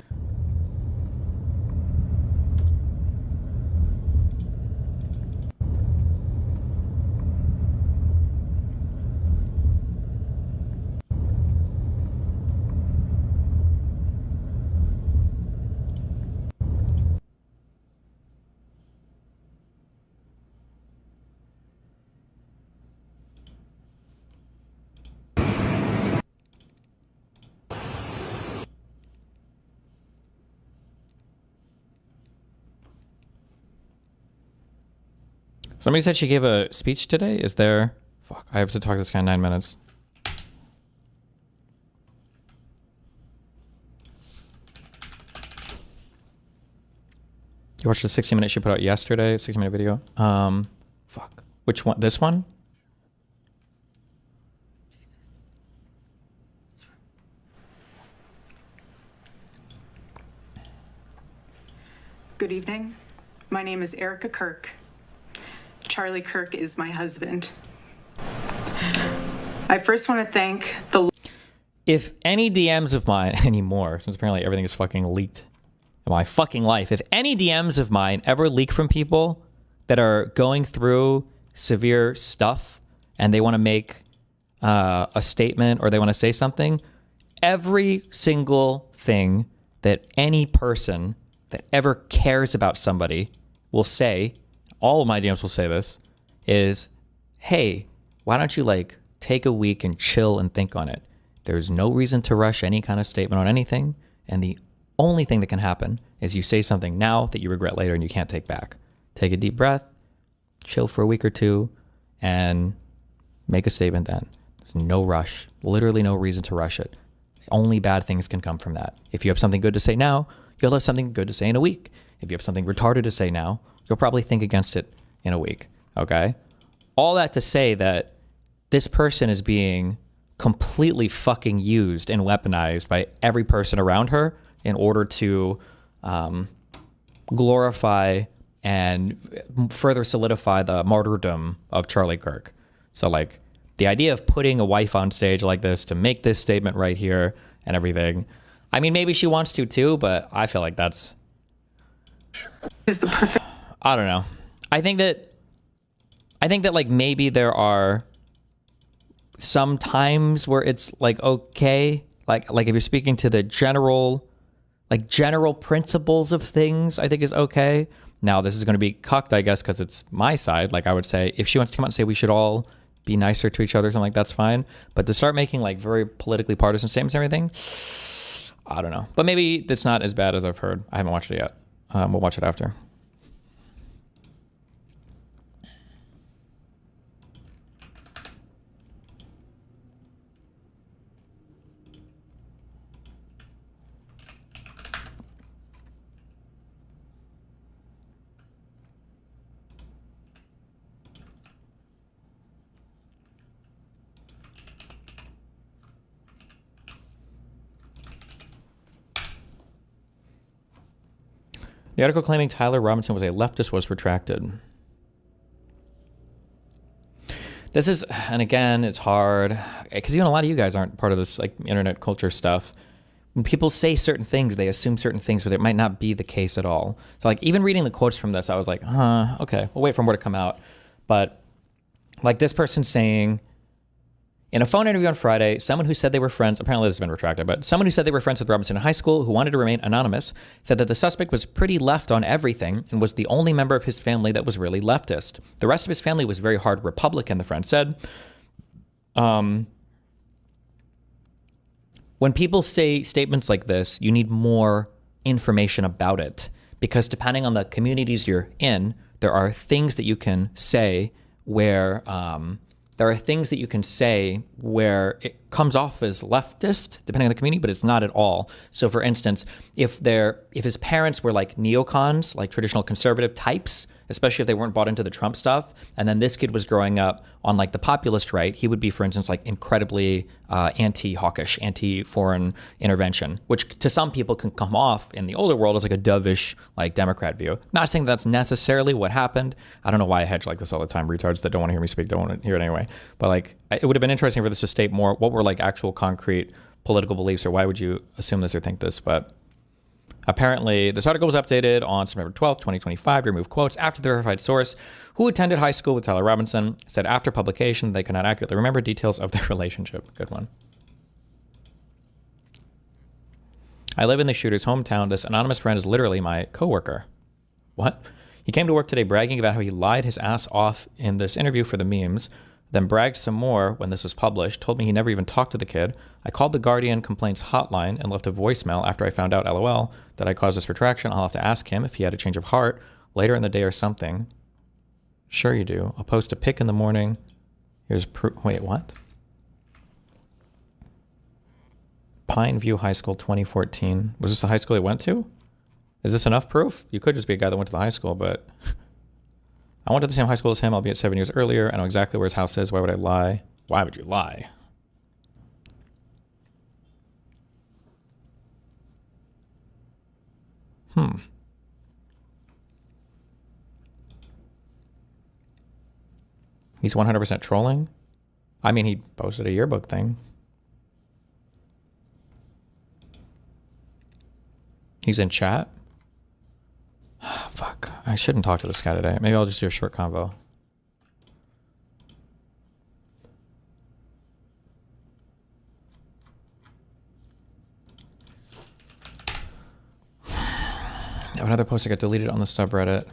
Somebody said she gave a speech today. Is there... Fuck, I have to talk to this guy in 9 minutes. You watched the 60-minute she put out yesterday? 60-minute video? Fuck. Which one? This one?
Good evening. My name is Erica Kirk. Charlie Kirk is my husband. I first want to thank the...
If any DMs of mine anymore, since apparently everything is fucking leaked in my fucking life, if any DMs of mine ever leak from people that are going through severe stuff and they want to make a statement or they want to say something, every single thing that any person that ever cares about somebody will say, all of my DMs will say this, is, hey, why don't you like take a week and chill and think on it? There's no reason to rush any kind of statement on anything. And the only thing that can happen is you say something now that you regret later and you can't take back. Take a deep breath, chill for a week or two, and make a statement then. There's no rush, literally no reason to rush it. Only bad things can come from that. If you have something good to say now, you'll have something good to say in a week. If you have something retarded to say now, you'll probably think against it in a week. Okay? All that to say that this person is being completely fucking used and weaponized by every person around her in order to glorify and further solidify the martyrdom of Charlie Kirk. So like the idea of putting a wife on stage like this to make this statement right here and everything. I mean, maybe she wants to too, but I feel like that's I don't know. I think that like maybe there are some times where it's like okay, like if you're speaking to the general principles of things, I think is okay. Now this is going to be cucked, I guess, because it's my side. Like I would say, if she wants to come out and say we should all be nicer to each other, something like that's fine. But to start making like very politically partisan statements and everything, I don't know. But maybe it's not as bad as I've heard. I haven't watched it yet. We'll watch it after. The article claiming Tyler Robinson was a leftist was retracted. This is, and again, it's hard because even a lot of you guys aren't part of this like internet culture stuff. When people say certain things, they assume certain things, but it might not be the case at all. So like even reading the quotes from this, I was like, okay, we'll wait for more to come out. But like this person saying, in a phone interview on Friday, someone who said they were friends, apparently this has been retracted, but someone who said they were friends with Robinson in high school who wanted to remain anonymous said that the suspect was pretty left on everything and was the only member of his family that was really leftist. The rest of his family was very hard Republican, the friend said. When people say statements like this, you need more information about it because depending on the communities you're in, there are things that you can say where it comes off as leftist, depending on the community, but it's not at all. So for instance, if his parents were like neocons, like traditional conservative types, especially if they weren't bought into the Trump stuff, and then this kid was growing up on like the populist right, he would be, for instance, like incredibly anti-hawkish, anti-foreign intervention, which to some people can come off in the older world as like a dovish, like Democrat view. Not saying that's necessarily what happened. I don't know why I hedge like this all the time. Retards that don't want to hear me speak don't want to hear it anyway. But like, it would have been interesting for this to state more what were like actual concrete political beliefs, or why would you assume this or think this, but apparently, this article was updated on September 12th, 2025, to remove quotes after the verified source who attended high school with Tyler Robinson said after publication they could not accurately remember details of their relationship. Good one. I live in the shooter's hometown. This anonymous friend is literally my coworker. What? He came to work today bragging about how he lied his ass off in this interview for the memes, then bragged some more when this was published, told me he never even talked to the kid. I called the Guardian complaints hotline and left a voicemail after I found out, LOL, that I caused this retraction. I'll have to ask him if he had a change of heart later in the day or something. Sure you do. I'll post a pic in the morning. Here's proof. Wait, what? Pineview High School 2014. Was this the high school he went to? Is this enough proof? You could just be a guy that went to the high school, but I went to the same high school as him, albeit 7 years earlier. I know exactly where his house is. Why would I lie? Why would you lie? He's 100% trolling? I mean, he posted a yearbook thing. He's in chat? Fuck. I shouldn't talk to this guy today. Maybe I'll just do a short convo. I have another post that got deleted on the subreddit.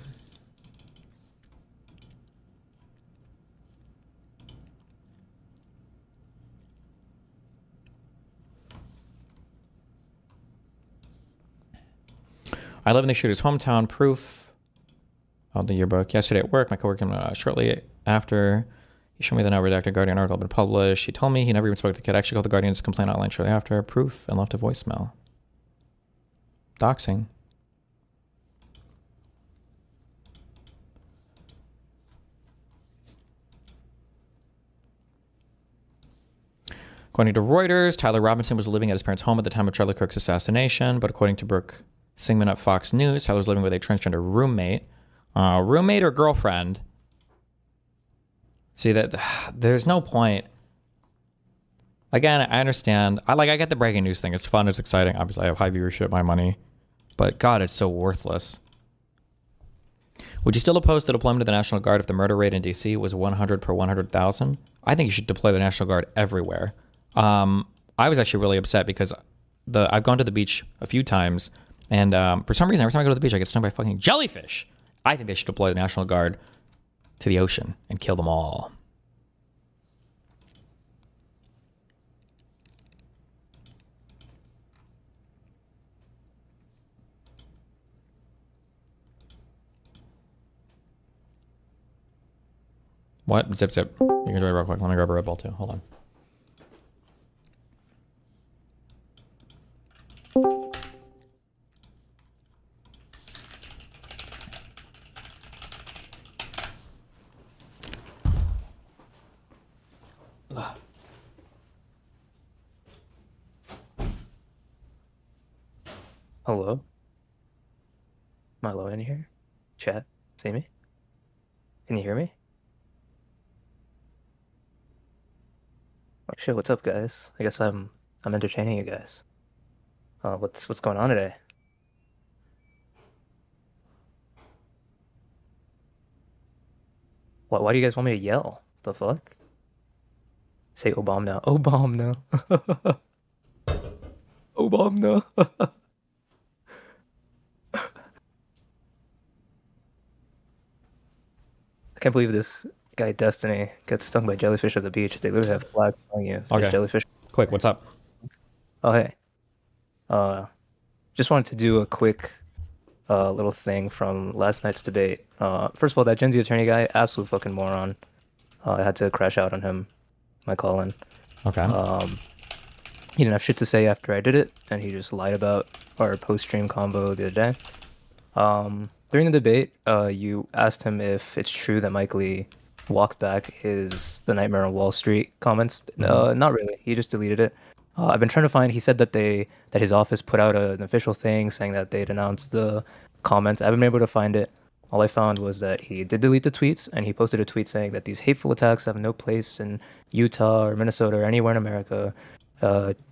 I live in the shooter's hometown. Proof of the yearbook. Yesterday at work, my coworker shortly after He showed me the now redacted Guardian article been published. He told me he never even spoke to the kid. I actually called the Guardian's complaint hotline shortly after. Proof and left a voicemail. Doxing. According to Reuters, Tyler Robinson was living at his parents' home at the time of Charlie Kirk's assassination, but according to Brooke Singman at Fox News, Tyler was living with a transgender roommate. Roommate or girlfriend? See, that there's no point. Again, I understand. I get the breaking news thing. It's fun. It's exciting. Obviously, I have high viewership, my money. But God, it's so worthless. Would you still oppose the deployment of the National Guard if the murder rate in D.C. was 100 per 100,000? I think you should deploy the National Guard everywhere. I was actually really upset because I've gone to the beach a few times, and for some reason, every time I go to the beach, I get stung by fucking jellyfish. I think they should deploy the National Guard to the ocean and kill them all. What? Zip, zip. You can do it real quick. Let me grab a Red Bull too. Hold on.
Hello? Milo in here? Chat? See me? Can you hear me? Oh shit, what's up guys? I guess I'm entertaining you guys. What's going on today? Why do you guys want me to yell? The fuck? Say Obama now. Obama now. Obama now. I can't believe this guy Destiny gets stung by jellyfish at the beach. They literally have flags telling you fish
Okay.
jellyfish.
Quick, what's up?
Oh hey. Just wanted to do a quick little thing from last night's debate. First of all, that Gen Z attorney guy, absolute fucking moron. I had to crash out on him, my call-in.
Okay.
He didn't have shit to say after I did it, and he just lied about our post-stream combo the other day. During the debate, you asked him if it's true that Mike Lee walked back The Nightmare on Wall Street comments. Not really. He just deleted it. I've been trying to find. He said that his office put out an official thing saying that they'd announced the comments. I haven't been able to find it. All I found was that he did delete the tweets, and he posted a tweet saying that these hateful attacks have no place in Utah or Minnesota or anywhere in America.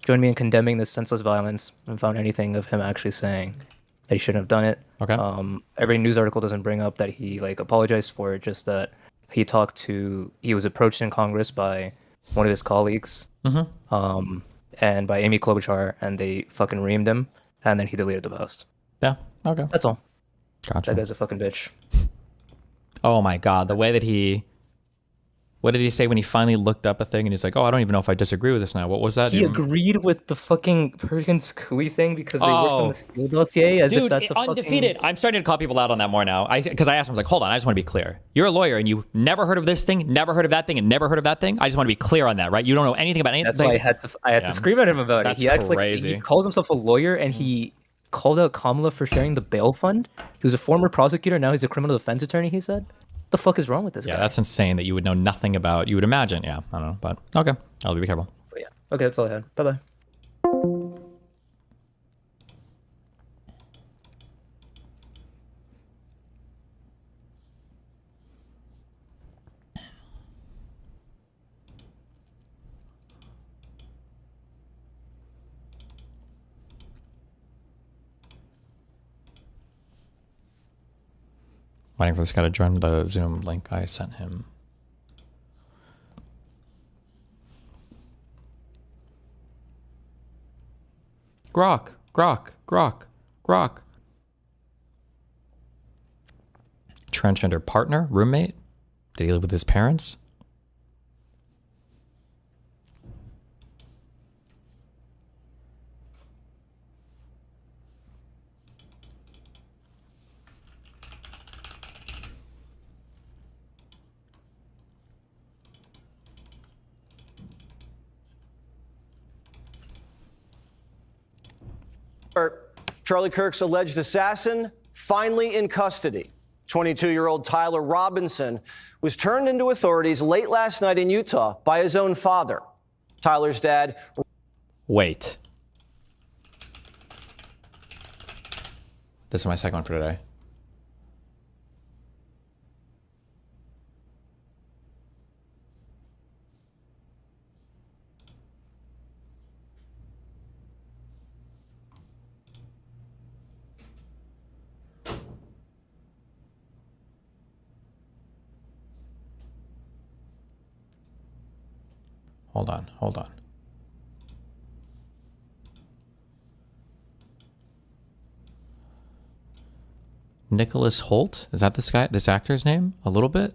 Join me in condemning this senseless violence. I haven't found anything of him actually saying that he shouldn't have done it.
Okay.
Every news article doesn't bring up that he apologized for it, just that he was approached in Congress by one of his colleagues, and by Amy Klobuchar, and they fucking reamed him, and then he deleted the post.
Yeah. Okay.
That's all.
Gotcha.
That guy's a fucking bitch.
Oh my God. The way that what did he say when he finally looked up a thing and he's like, oh, I don't even know if I disagree with this now. What was that?
He agreed with the fucking Perkins Coie thing because they worked on the Steele dossier as if that's a
undefeated. I'm starting to call people out on that more now. Because I asked him, I was like, hold on, I just want to be clear. You're a lawyer and you never heard of this thing, never heard of that thing, and never heard of that thing. I just want to be clear on that, right? You don't know anything about anything.
That's why I had to scream at him about it. He acts
crazy.
Like he calls himself a lawyer, and he called out Kamala for sharing the bail fund. He was a former prosecutor, now he's a criminal defense attorney, he said. What the fuck is wrong with this guy?
Yeah, that's insane that you would know nothing about. You would imagine. Yeah, I don't know. But okay, I'll be careful.
But yeah. Okay, that's all I had. Bye-bye.
Waiting for this guy to join the Zoom link I sent him. Grok, grok, grok, grok. Transgender partner, roommate? Did he live with his parents?
Charlie Kirk's alleged assassin finally in custody. 22-year-old Tyler Robinson was turned into authorities late last night in Utah by his own father. Tyler's dad.
Wait. This is my second one for today. Hold on. Nicholas Holt? Is that this actor's name? A little bit?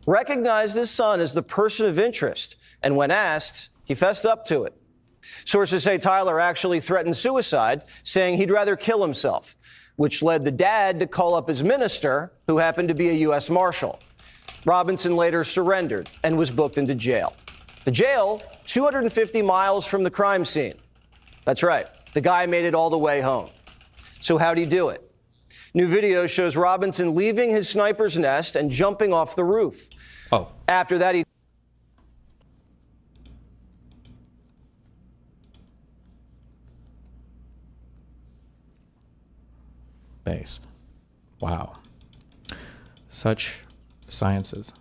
Recognized his son as the person of interest, and when asked, he fessed up to it. Sources say Tyler actually threatened suicide, saying he'd rather kill himself, which led the dad to call up his minister, who happened to be a U.S. Marshal. Robinson later surrendered and was booked into jail. The jail, 250 miles from the crime scene. That's right, the guy made it all the way home. So how'd he do it? New video shows Robinson leaving his sniper's nest and jumping off the roof.
Oh.
After that, he...
Based. Wow. Such sciences.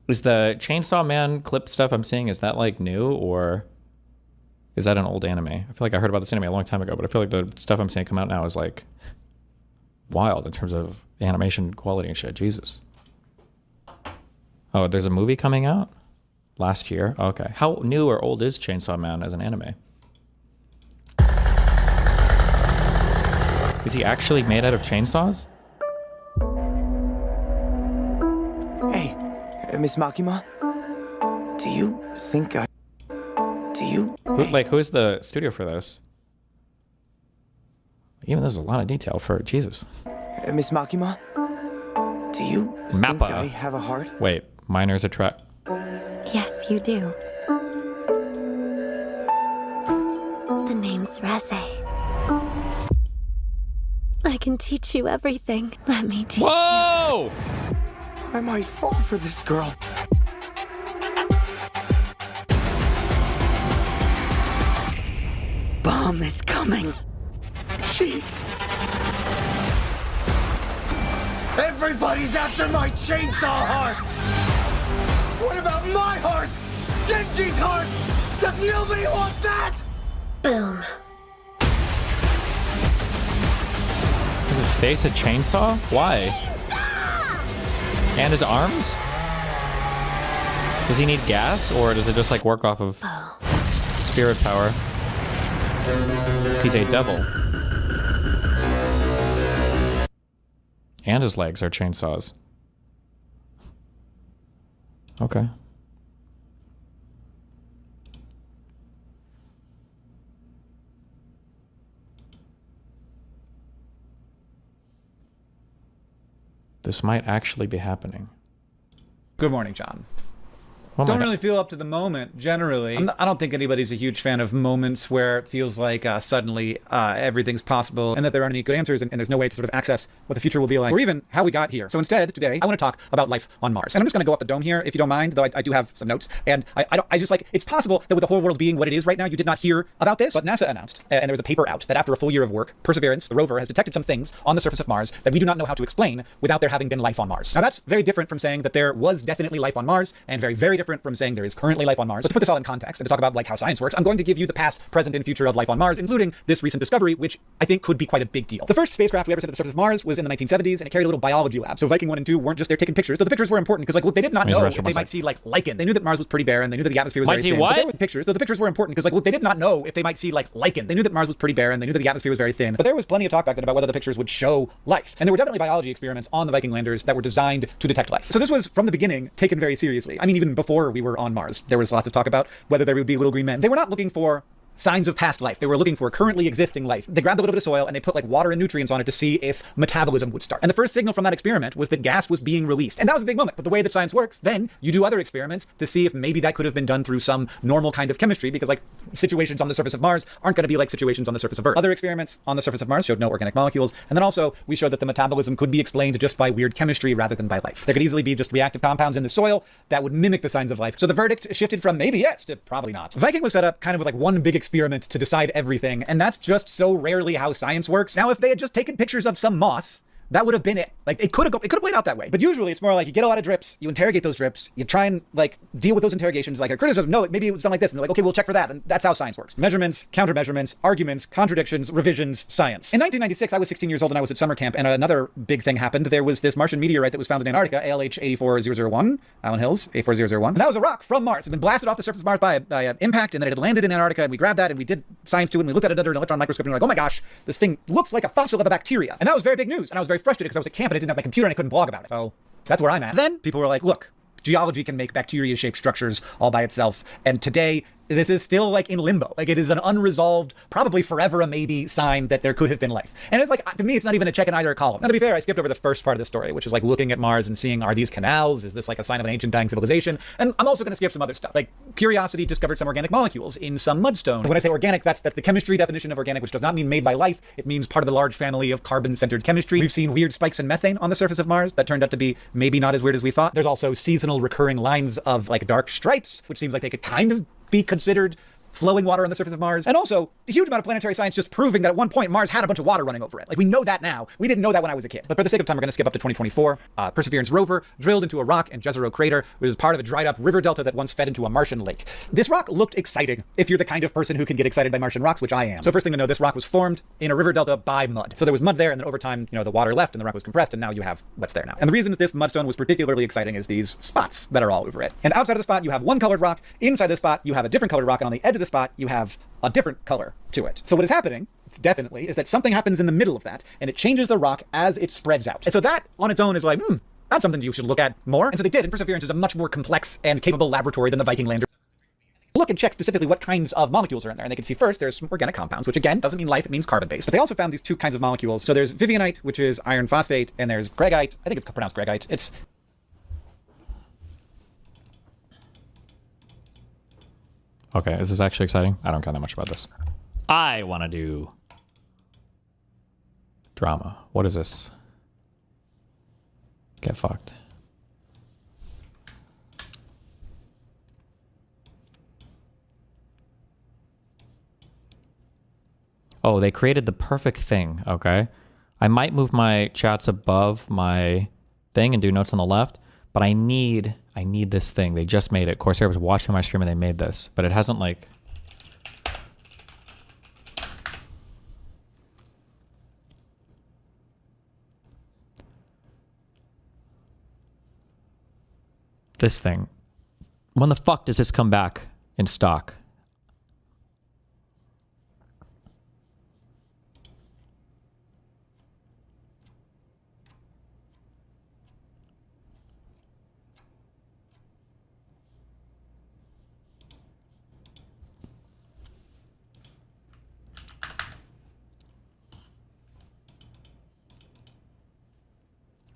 Is the Chainsaw Man clip stuff I'm seeing, is that like new, or is that an old anime? I feel like I heard about this anime a long time ago, but I feel like the stuff I'm seeing come out now is like wild in terms of animation quality and shit. Jesus. Oh, there's a movie coming out last year. Okay. How new or old is Chainsaw Man as an anime? Is he actually made out of chainsaws?
Hey, Miss Makima, do you think I... Do you...
Like, who's the studio for this? Even this is a lot of detail for Jesus.
Miss Makima, do you think I have a heart?
Wait, minors attract...
Yes, you do. The name's Reze. I can teach you everything. Let me teach
Whoa!
you. I might fall for this girl. Bomb is coming. Jeez. Everybody's after my chainsaw heart. What about my heart? Genji's heart? Does nobody want that?
Boom.
Is his face a chainsaw? Why? And his arms? Does he need gas, or does it just like work off of spirit power? He's a devil. And his legs are chainsaws. Okay. This might actually be happening.
Good morning, John.
Oh
don't really feel up to the moment, generally. I don't think anybody's a huge fan of moments where it feels like suddenly everything's possible and that there aren't any good answers and there's no way to sort of access what the future will be like or even how we got here. So instead, today, I want to talk about life on Mars. And I'm just going to go off the dome here, if you don't mind, though I do have some notes. And I just like, it's possible that with the whole world being what it is right now, you did not hear about this, but NASA announced, and there was a paper out, that after a full year of work, Perseverance, the rover, has detected some things on the surface of Mars that we do not know how to explain without there having been life on Mars. Now that's very different from saying that there was definitely life on Mars, and very, very different from saying there is currently life on Mars. But to put this all in context and to talk about like how science works, I'm going to give you the past, present, and future of life on Mars, including this recent discovery, which I think could be quite a big deal. The first spacecraft we ever sent to the surface of Mars was in the 1970s, and it carried a little biology lab. So Viking 1 and 2 weren't just there taking pictures, though the pictures were important because, like, look, they did not know if they might see like lichen. They knew that Mars was pretty barren. They knew that the atmosphere was very thin. But there were pictures, though the pictures were important because, like, look, they did not know if they might see like lichen. They knew that Mars was pretty barren. They knew that the atmosphere was very thin. But there was plenty of talk back then about whether the pictures would show life, and there were definitely biology experiments on the Viking landers that were designed to detect life. So this was from the beginning taken very seriously. I mean, even before before we were on Mars, there was lots of talk about whether there would be little green men. They were not looking for signs of past life. They were looking for currently existing life. They grabbed a little bit of soil and they put like water and nutrients on it to see if metabolism would start. And the first signal from that experiment was that gas was being released. And that was a big moment. But the way that science works, then you do other experiments to see if maybe that could have been done through some normal kind of chemistry, because like situations on the surface of Mars aren't going to be like situations on the surface of Earth. Other experiments on the surface of Mars showed no organic molecules. And then also we showed that the metabolism could be explained just by weird chemistry rather than by life. There could easily be just reactive compounds in the soil that would mimic the signs of life. So the verdict shifted from maybe yes to probably not. Viking was set up kind of with like one big experiment to decide everything, and that's just so rarely how science works. Now, if they had just taken pictures of some moss, that would have been it. Like, it could have played out that way. But usually it's more like you get a lot of drips, you interrogate those drips, you try and like deal with those interrogations, like a criticism, no, maybe it was done like this, and they're like, okay, we'll check for that. And that's how science works. Measurements, countermeasurements, arguments, contradictions, revisions, science. In 1996, I was 16 years old and I was at summer camp, and another big thing happened. There was this Martian meteorite that was found in Antarctica, ALH 84001, Allen Hills, 84001. And that was a rock from Mars. It had been blasted off the surface of Mars by an impact, and then it had landed in Antarctica, and we grabbed that and we did science to it, and we looked at it under an electron microscope, and we were like, oh my gosh, this thing looks like a fossil of a bacteria. And that was very big news, and I was very frustrated because I was at camp and I didn't have my computer and I couldn't blog about it. So that's where I'm at. Then people were like, look, geology can make bacteria-shaped structures all by itself. And today, this is still like in limbo. Like, it is an unresolved, probably forever a maybe sign that there could have been life. And it's like, to me, it's not even a check in either column. Now, to be fair, I skipped over the first part of the story, which is like looking at Mars and seeing, are these canals? Is this like a sign of an ancient dying civilization? And I'm also going to skip some other stuff. Like, Curiosity discovered some organic molecules in some mudstone. When I say organic, that's the chemistry definition of organic, which does not mean made by life. It means part of the large family of carbon-centered chemistry. We've seen weird spikes in methane on the surface of Mars that turned out to be maybe not as weird as we thought. There's also seasonal recurring lines of like dark stripes, which seems like they could kind of be considered flowing water on the surface of Mars. And also a huge amount of planetary science just proving that at one point Mars had a bunch of water running over it. Like, we know that now. We didn't know that when I was a kid. But for the sake of time, we're going to skip up to 2024. Perseverance rover drilled into a rock in Jezero crater, which is part of a dried up river delta that once fed into a Martian lake. This rock looked exciting if you're the kind of person who can get excited by Martian rocks, which I am. So first thing to know, this rock was formed in a river delta by mud. So there was mud there, and then over time, the water left and the rock was compressed, and now you have what's there now. And the reason this mudstone was particularly exciting is these spots that are all over it. And outside of the spot, you have one colored rock. Inside the spot, you have a different colored rock, and on the edge of the spot, you have a different color to it. So what is happening, definitely, is that something happens in the middle of that, and it changes the rock as it spreads out. And so that, on its own, is like, that's something you should look at more. And so they did, and Perseverance is a much more complex and capable laboratory than the Viking lander. Look and check specifically what kinds of molecules are in there. And they can see first there's organic compounds, which again doesn't mean life, it means carbon-based. But they also found these two kinds of molecules. So there's vivianite, which is iron phosphate, and there's gregite. I think it's pronounced gregite. It's
okay, is this actually exciting? I don't care that much about this. I want to do drama. What is this? Get fucked. Oh, they created the perfect thing, okay? I might move my chats above my thing and do notes on the left, but I need this thing. They just made it. Corsair was watching my stream and they made this, but it hasn't like... This thing. When the fuck does this come back in stock?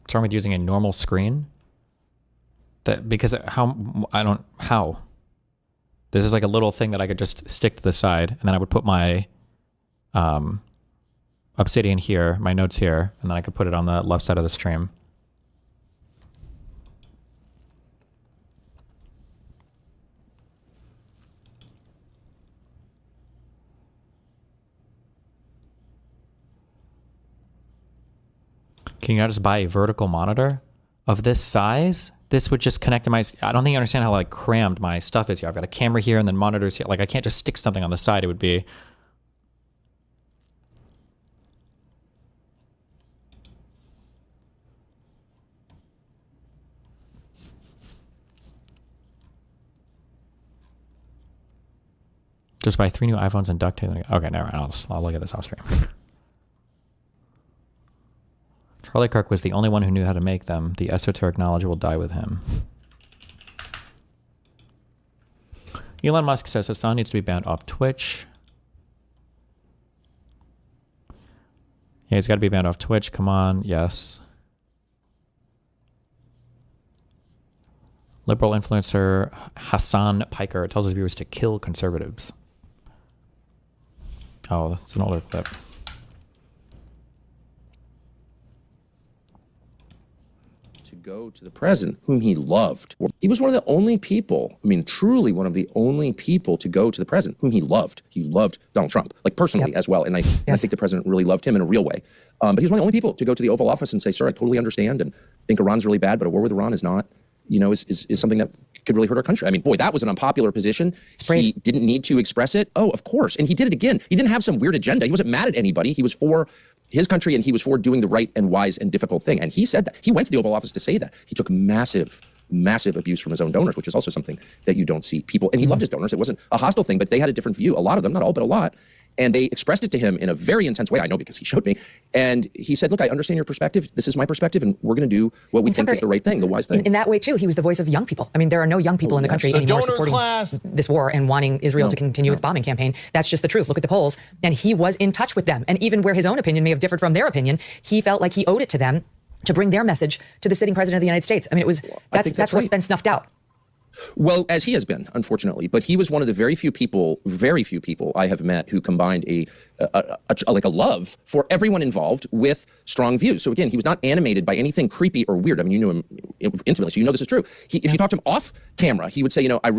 What's wrong with using a normal screen? Because how? This is like a little thing that I could just stick to the side, and then I would put my Obsidian here, my notes here, and then I could put it on the left side of the stream. Can you not just buy a vertical monitor of this size? This would just connect to my... I don't think you understand how like crammed my stuff is here. I've got a camera here and then monitors here. Like, I can't just stick something on the side. It would be... Just buy 3 new iPhones and duct tape. Okay, never mind. I'll look at this off stream. Charlie Kirk was the only one who knew how to make them. The esoteric knowledge will die with him. Elon Musk says Hassan needs to be banned off Twitch. Yeah, he's got to be banned off Twitch. Come on. Yes. Liberal influencer Hassan Piker tells his viewers to kill conservatives. Oh, that's an older clip.
Go to the president whom he loved. He was one of the only people, I mean, truly one of the only people to go to the president whom he loved. He loved Donald Trump, like personally as well. And I think the president really loved him in a real way. But he was one of the only people to go to the Oval Office and say, sir, I totally understand and think Iran's really bad, but a war with Iran is not, you know, is something that could really hurt our country. I mean, boy, that was an unpopular position. He didn't need to express it. Oh, of course. And he did it again. He didn't have some weird agenda. He wasn't mad at anybody. He was for his country, and he was for doing the right and wise and difficult thing. And he said that. He went to the Oval Office to say that. He took massive abuse from his own donors, which is also something that you don't see people. And he loved his donors. It wasn't a hostile thing, but they had a different view. A lot of them, not all, but a lot. And they expressed it to him in a very intense way. I know because he showed me. And he said, look, I understand your perspective. This is my perspective, and we're going to do what we think is the right thing, the wise thing.
In that way, too, he was the voice of young people. I mean, there are no young people in the country anymore supporting this war and wanting Israel to continue its bombing campaign. That's just the truth. Look at the polls. And he was in touch with them. And even where his own opinion may have differed from their opinion, he felt like he owed it to them to bring their message to the sitting president of the United States. I mean, that's what's been snuffed out.
Well, as he has been, unfortunately, but he was one of the very few people I have met who combined a love for everyone involved with strong views. So again, he was not animated by anything creepy or weird. I mean, you knew him intimately, so you know this is true. If you talk to him off camera, he would say, you know, I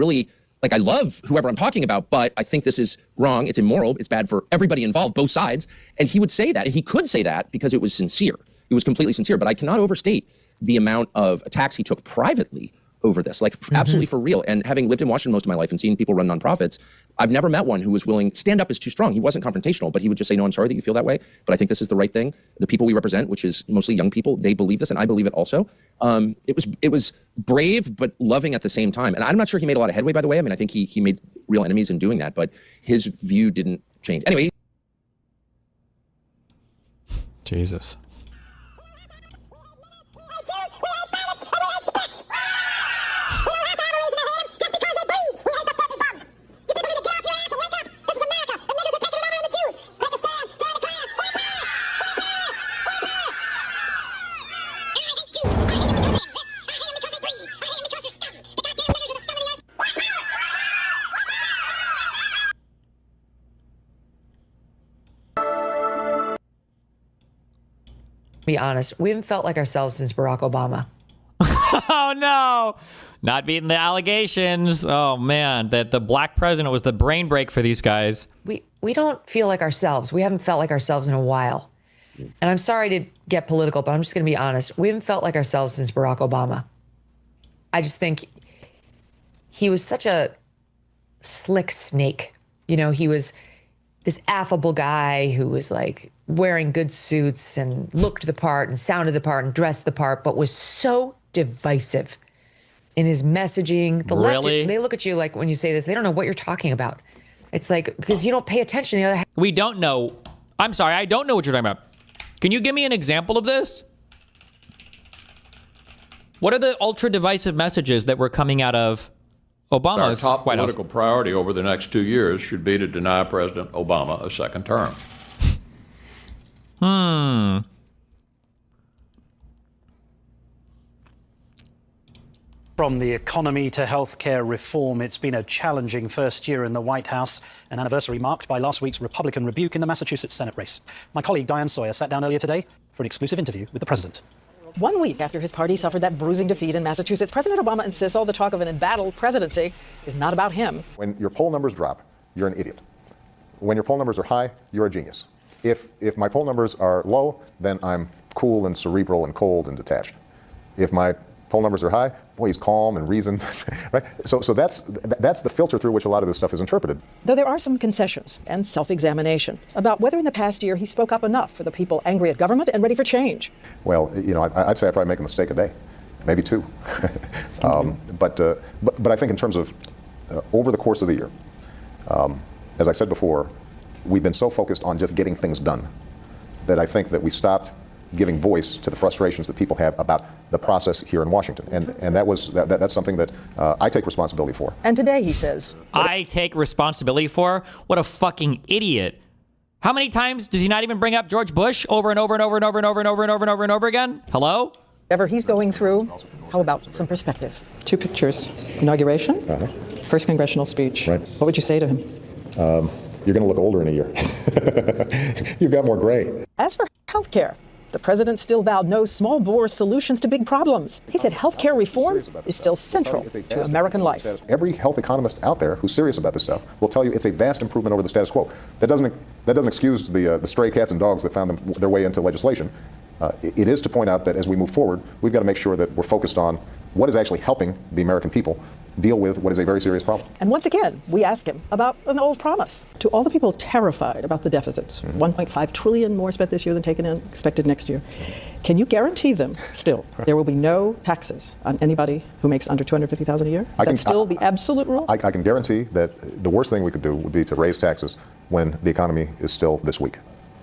love whoever I'm talking about, but I think this is wrong. It's immoral. It's bad for everybody involved, both sides. And he would say that, and he could say that because it was sincere. It was completely sincere. But I cannot overstate the amount of attacks he took privately over this, like absolutely for real. And having lived in Washington most of my life and seen people run nonprofits, I've never met one who was willing. Stand up is too strong. He wasn't confrontational, but he would just say, no, I'm sorry that you feel that way, but I think this is the right thing. The people we represent, which is mostly young people, they believe this, and I believe it also. It was brave, but loving at the same time. And I'm not sure he made a lot of headway, by the way. I mean, I think he made real enemies in doing that, but his view didn't change. Anyway.
Jesus.
Be honest, we haven't felt like ourselves since Barack Obama.
Oh no, not beating the allegations. Oh man, that the black president was the brain break for these guys.
We don't feel like ourselves. We haven't felt like ourselves in a while. And I'm sorry to get political, but I'm just going to be honest. We haven't felt like ourselves since Barack Obama. I just think he was such a slick snake. You know, he was this affable guy who was like wearing good suits and looked the part and sounded the part and dressed the part, but was so divisive in his messaging. The left, they look at you like when you say this, they don't know what you're talking about. It's like, because you don't pay attention to the other half.
We don't know. I'm sorry, I don't know what you're talking about. Can you give me an example of this? What are the ultra divisive messages that were coming out of Obama's
Our top
White
political
House?
priority over the next 2 years should be to deny President Obama a second term.
From the economy to healthcare reform, it's been a challenging first year in the White House, an anniversary marked by last week's Republican rebuke in the Massachusetts Senate race. My colleague Diane Sawyer sat down earlier today for an exclusive interview with the president.
1 week after his party suffered that bruising defeat in Massachusetts, President Obama insists all the talk of an embattled presidency is not about him.
When your poll numbers drop, you're an idiot. When your poll numbers are high, you're a genius. If my poll numbers are low, then I'm cool and cerebral and cold and detached. If my poll numbers are high, boy, he's calm and reasoned, right? So that's the filter through which a lot of this stuff is interpreted.
Though there are some concessions and self-examination about whether in the past year he spoke up enough for the people angry at government and ready for change.
Well, you know, I'd say I probably make a mistake a day, maybe two. But I think in terms of over the course of the year, as I said before, we've been so focused on just getting things done that I think that we stopped giving voice to the frustrations that people have about the process here in Washington. And that's something that I take responsibility for.
And today he says,
I take responsibility for? What a fucking idiot. How many times does he not even bring up George Bush over and over and over and over and over and over and over and over and over again? Hello?
whatever he's going through, how about some perspective? 2 pictures. Inauguration, first congressional speech.
Right.
What would you say to him?
You're going to look older in a year. You've got more gray.
As for health care, the president still vowed no small bore solutions to big problems. He said health care reform is still central to American life.
Every health economist out there who's serious about this stuff will tell you it's a vast improvement over the status quo. That doesn't excuse the stray cats and dogs that found their way into legislation. It is to point out that as we move forward, we've got to make sure that we're focused on what is actually helping the American people deal with what is a very serious problem.
And once again, we ask him about an old promise. To all the people terrified about the deficits, $1.5 trillion more spent this year than taken in, expected next year, can you guarantee them still there will be no taxes on anybody who makes under $250,000 a year? Is that still the absolute rule?
I can guarantee that the worst thing we could do would be to raise taxes when the economy is still this weak.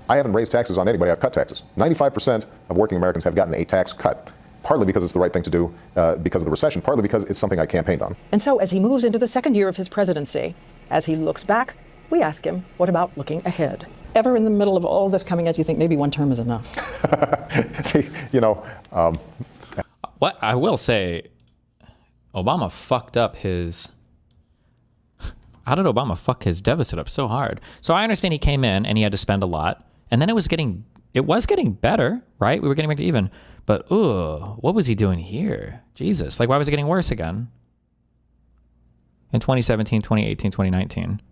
I haven't raised taxes on anybody. I've cut taxes. 95% of working Americans have gotten a tax cut. Partly because it's the right thing to do because of the recession, partly because it's something I campaigned on.
And so as he moves into the second year of his presidency, as he looks back, we ask him, what about looking ahead? Ever in the middle of all this coming at you think maybe one term is enough?
What I will say, Obama fucked up his... How did Obama fuck his deficit up so hard? So I understand he came in and he had to spend a lot, and then it was getting better, right? We were getting back to even. But, what was he doing here? Jesus. Like, why was it getting worse again? In 2017, 2018, 2019.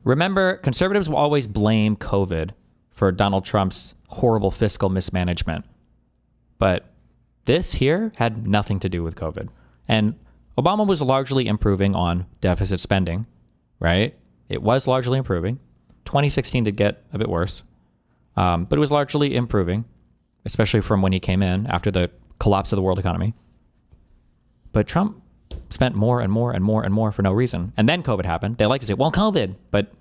Remember, conservatives will always blame COVID for Donald Trump's horrible fiscal mismanagement. But this here had nothing to do with COVID. And Obama was largely improving on deficit spending, right? It was largely improving. 2016 did get a bit worse, but it was largely improving, especially from when he came in after the collapse of the world economy. But Trump spent more and more and more and more for no reason. And then COVID happened. They like to say, well, COVID, but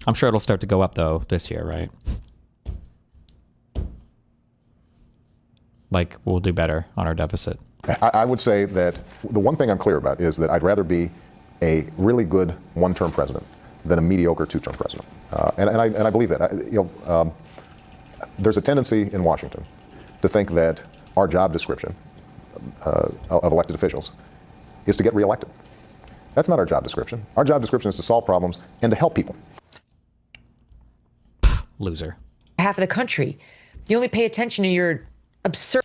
I'm sure it'll start to go up, though, this year, right? Like, we'll do better on our deficit.
I would say that the one thing I'm clear about is that I'd rather be a really good one-term president than a mediocre two-term president. And I believe that. There's a tendency in Washington to think that our job description of elected officials is to get reelected. That's not our job description. Our job description is to solve problems and to help people.
Loser.
Half of the country. You only pay attention to your absurd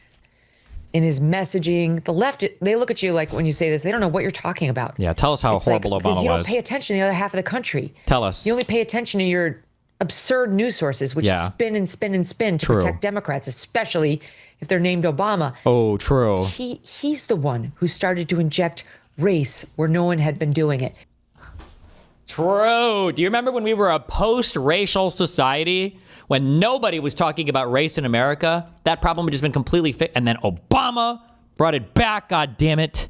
in his messaging. The left, they look at you like when you say this, they don't know what you're talking about.
Yeah, tell us how horrible Obama was.
Because you don't pay attention to the other half of the country.
Tell us.
You only pay attention to your absurd news sources, which spin and spin and spin to protect Democrats, especially if they're named Obama.
Oh, true.
He's the one who started to inject race where no one had been doing it.
True. Do you remember when we were a post-racial society? When nobody was talking about race in America? That problem had just been completely fixed. And then Obama brought it back, God damn it.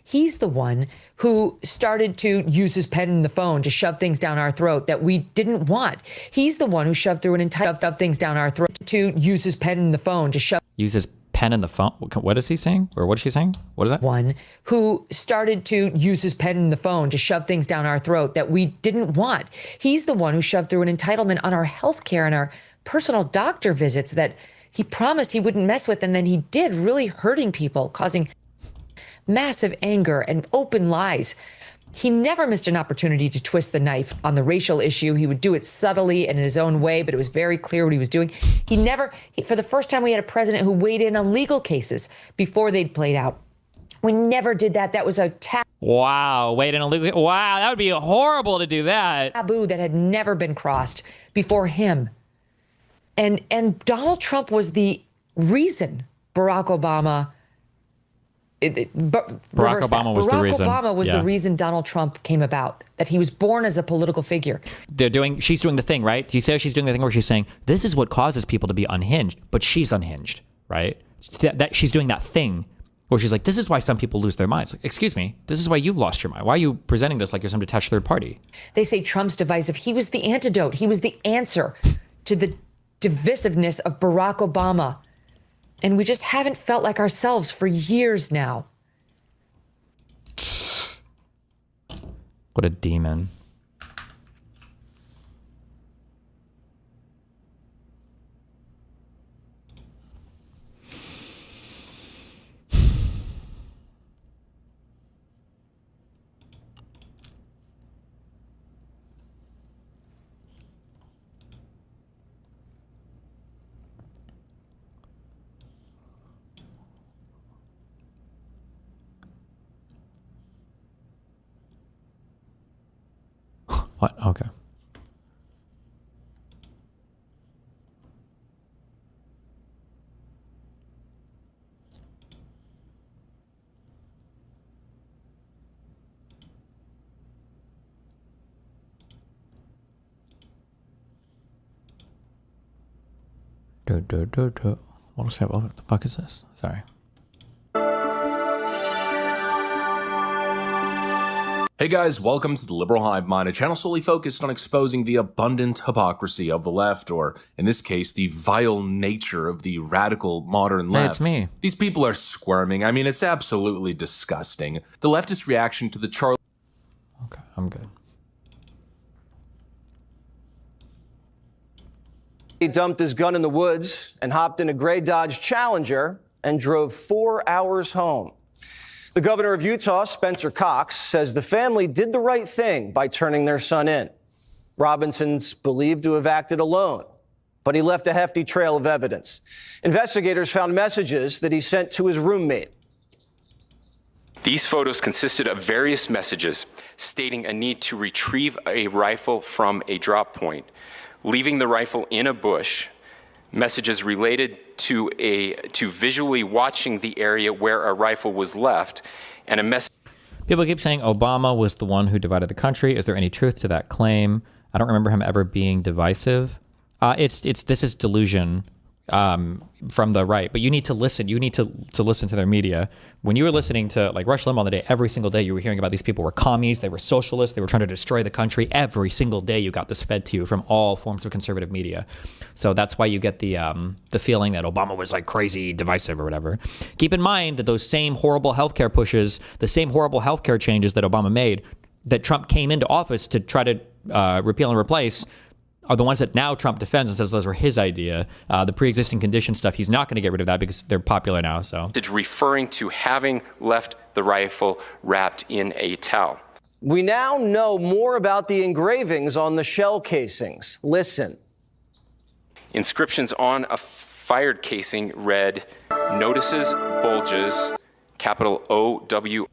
He's the one who started to use his pen and the phone to shove things down our throat that we didn't want. He's the one who shoved through an entire things down our throat to use his pen and the phone to shove.
Use his pen in the phone? What is he saying? Or what is she saying? What is that?
One who started to use his pen and the phone to shove things down our throat that we didn't want. He's the one who shoved through an entitlement on our health care and our personal doctor visits that he promised he wouldn't mess with, and then he did, really hurting people, causing massive anger and open lies. He never missed an opportunity to twist the knife on the racial issue. He would do it subtly and in his own way, but it was very clear what he was doing. For the first time, we had a president who weighed in on legal cases before they'd played out. We never did that. That was a
wow, weighed in on legal. Wow, that would be horrible to do that.
Taboo that had never been crossed before him. And Donald Trump was the reason Barack Obama
Barack Obama was the reason.
Barack Obama was the reason Donald Trump came about, that he was born as a political figure.
She's doing the thing, right? Do you say she's doing the thing where she's saying, this is what causes people to be unhinged, but she's unhinged, right? That she's doing that thing where she's like, this is why some people lose their minds. Like, excuse me, this is why you've lost your mind. Why are you presenting this like you're some detached third party?
They say Trump's divisive. He was the antidote. He was the answer to the divisiveness of Barack Obama. And we just haven't felt like ourselves for years now.
What a demon. What? Okay. What the fuck is this? Sorry.
Hey guys, welcome to the Liberal Hive Mind, a channel solely focused on exposing the abundant hypocrisy of the left, or in this case, the vile nature of the radical modern left.
Hey, it's me.
These people are squirming. I mean, it's absolutely disgusting. The leftist reaction to the Charlie...
Okay, I'm good.
He dumped his gun in the woods and hopped in a gray Dodge Challenger and drove 4 hours home. The governor of Utah, Spencer Cox, says the family did the right thing by turning their son in. Robinson's believed to have acted alone, but he left a hefty trail of evidence. Investigators found messages that he sent to his roommate.
These photos consisted of various messages stating a need to retrieve a rifle from a drop point, leaving the rifle in a bush, messages related to visually watching the area where a rifle was left, and a message.
People keep saying Obama was the one who divided the country. Is there any truth to that claim? I don't remember him ever being divisive. This is delusion from the right, but you need to listen. You need to listen to their media. When you were listening to like Rush Limbaugh on the day, every single day you were hearing about these people were commies, they were socialists, they were trying to destroy the country. Every single day you got this fed to you from all forms of conservative media. So that's why you get the feeling that Obama was like crazy, divisive or whatever. Keep in mind that those same horrible healthcare pushes, the same horrible healthcare changes that Obama made, that Trump came into office to try to repeal and replace, are the ones that now Trump defends and says those were his idea. The pre-existing condition stuff, he's not going to get rid of that because they're popular now. So
it's referring to having left the rifle wrapped in a towel.
We now know more about the engravings on the shell casings. Listen.
Inscriptions on a fired casing read, "Notices, bulges, capital O-W."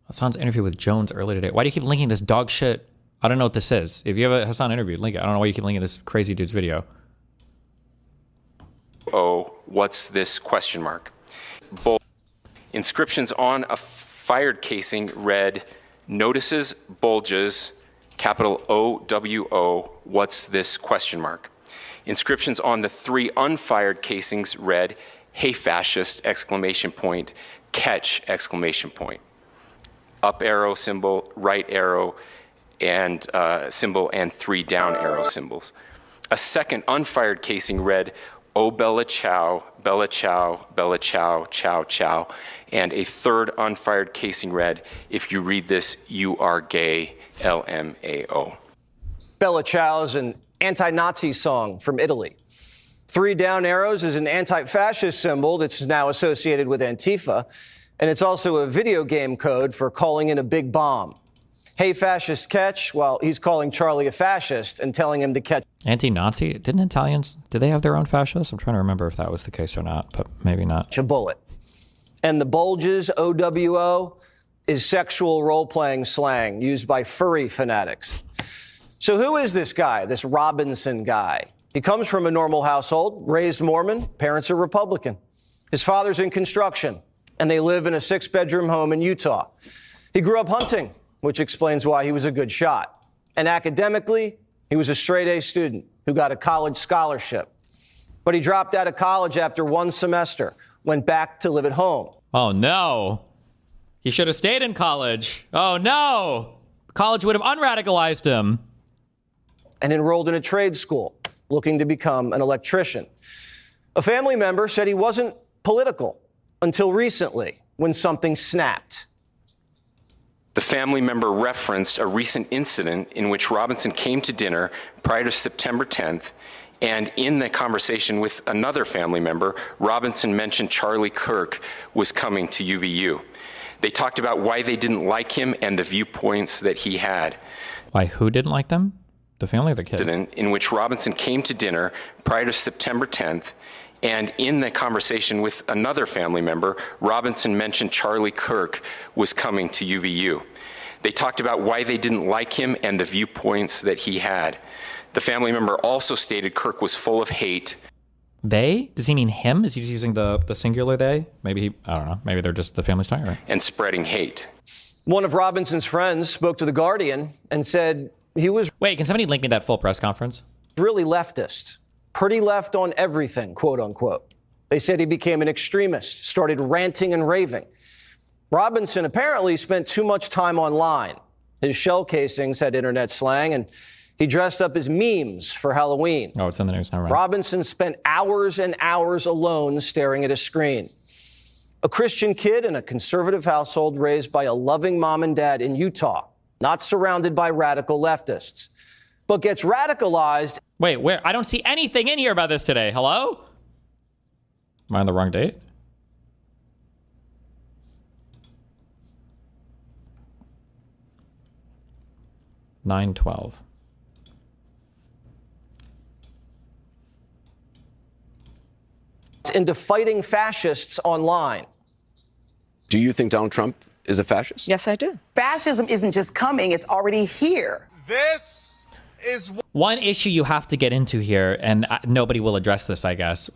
Hassan's interview with Jones earlier today. Why do you keep linking this dog shit? I don't know what this is. If you have a Hassan interview, link it. I don't know why you keep linking this crazy dude's video.
Oh, what's this question mark? Inscriptions on a fired casing read, "Notices, bulges, capital O-W-O, what's this question mark?" Inscriptions on the 3 unfired casings read, "Hey fascist, exclamation point, catch, exclamation point." Up arrow symbol, right arrow, and symbol, and 3 down arrow symbols. A second unfired casing read, "Oh Bella Chow, Bella Chow, Bella Chow, Chow Chow," and a third unfired casing read, "If you read this, you are gay, LMAO."
Bella Ciao is an anti-Nazi song from Italy. 3 down arrows is an anti-fascist symbol that's now associated with Antifa, and it's also a video game code for calling in a big bomb. Hey, fascist, catch. Well, he's calling Charlie a fascist and telling him to catch.
Anti-Nazi? Did they have their own fascists? I'm trying to remember if that was the case or not, but maybe not.
A bullet. And the bulges, OWO, is sexual role-playing slang used by furry fanatics. So who is this guy, this Robinson guy? He comes from a normal household, raised Mormon, parents are Republican. His father's in construction. and they live in a 6-bedroom home in Utah. He grew up hunting, which explains why he was a good shot. And academically, he was a straight-A student who got a college scholarship. But he dropped out of college after 1 semester, went back to live at home.
Oh, no. He should have stayed in college. Oh, no. College would have unradicalized him.
And enrolled in a trade school, looking to become an electrician. A family member said he wasn't political until recently, when something snapped.
The family member referenced a recent incident in which Robinson came to dinner prior to September 10th, and in the conversation with another family member, Robinson mentioned Charlie Kirk was coming to UVU. They talked about why they didn't like him and the viewpoints that he had.
Why, who didn't like them? The family or the kid?
Incident in which Robinson came to dinner prior to September 10th, and in the conversation with another family member, Robinson mentioned Charlie Kirk was coming to UVU. They talked about why they didn't like him and the viewpoints that he had. The family member also stated Kirk was full of hate.
They? Does he mean him? Is he just using the singular they? Maybe he, I don't know. Maybe they're just the family's tyrant.
And spreading hate.
One of Robinson's friends spoke to The Guardian and said he was...
Wait, can somebody link me that full press conference?
...really leftist. Pretty left on everything, quote unquote. They said he became an extremist, started ranting and raving. Robinson apparently spent too much time online. His shell casings had internet slang, and he dressed up as memes for Halloween.
Oh, it's in the news now, right?
Robinson spent hours and hours alone staring at a screen. A Christian kid in a conservative household raised by a loving mom and dad in Utah, not surrounded by radical leftists, but gets radicalized.
Wait, where? I don't see anything in here about this today. Hello? Am I on the wrong date? $9/12.
Into fighting fascists online.
Do you think Donald Trump is a fascist?
Yes, I do. Fascism isn't just coming, it's already here.
This is
one issue you have to get into here, and nobody will address this, I guess.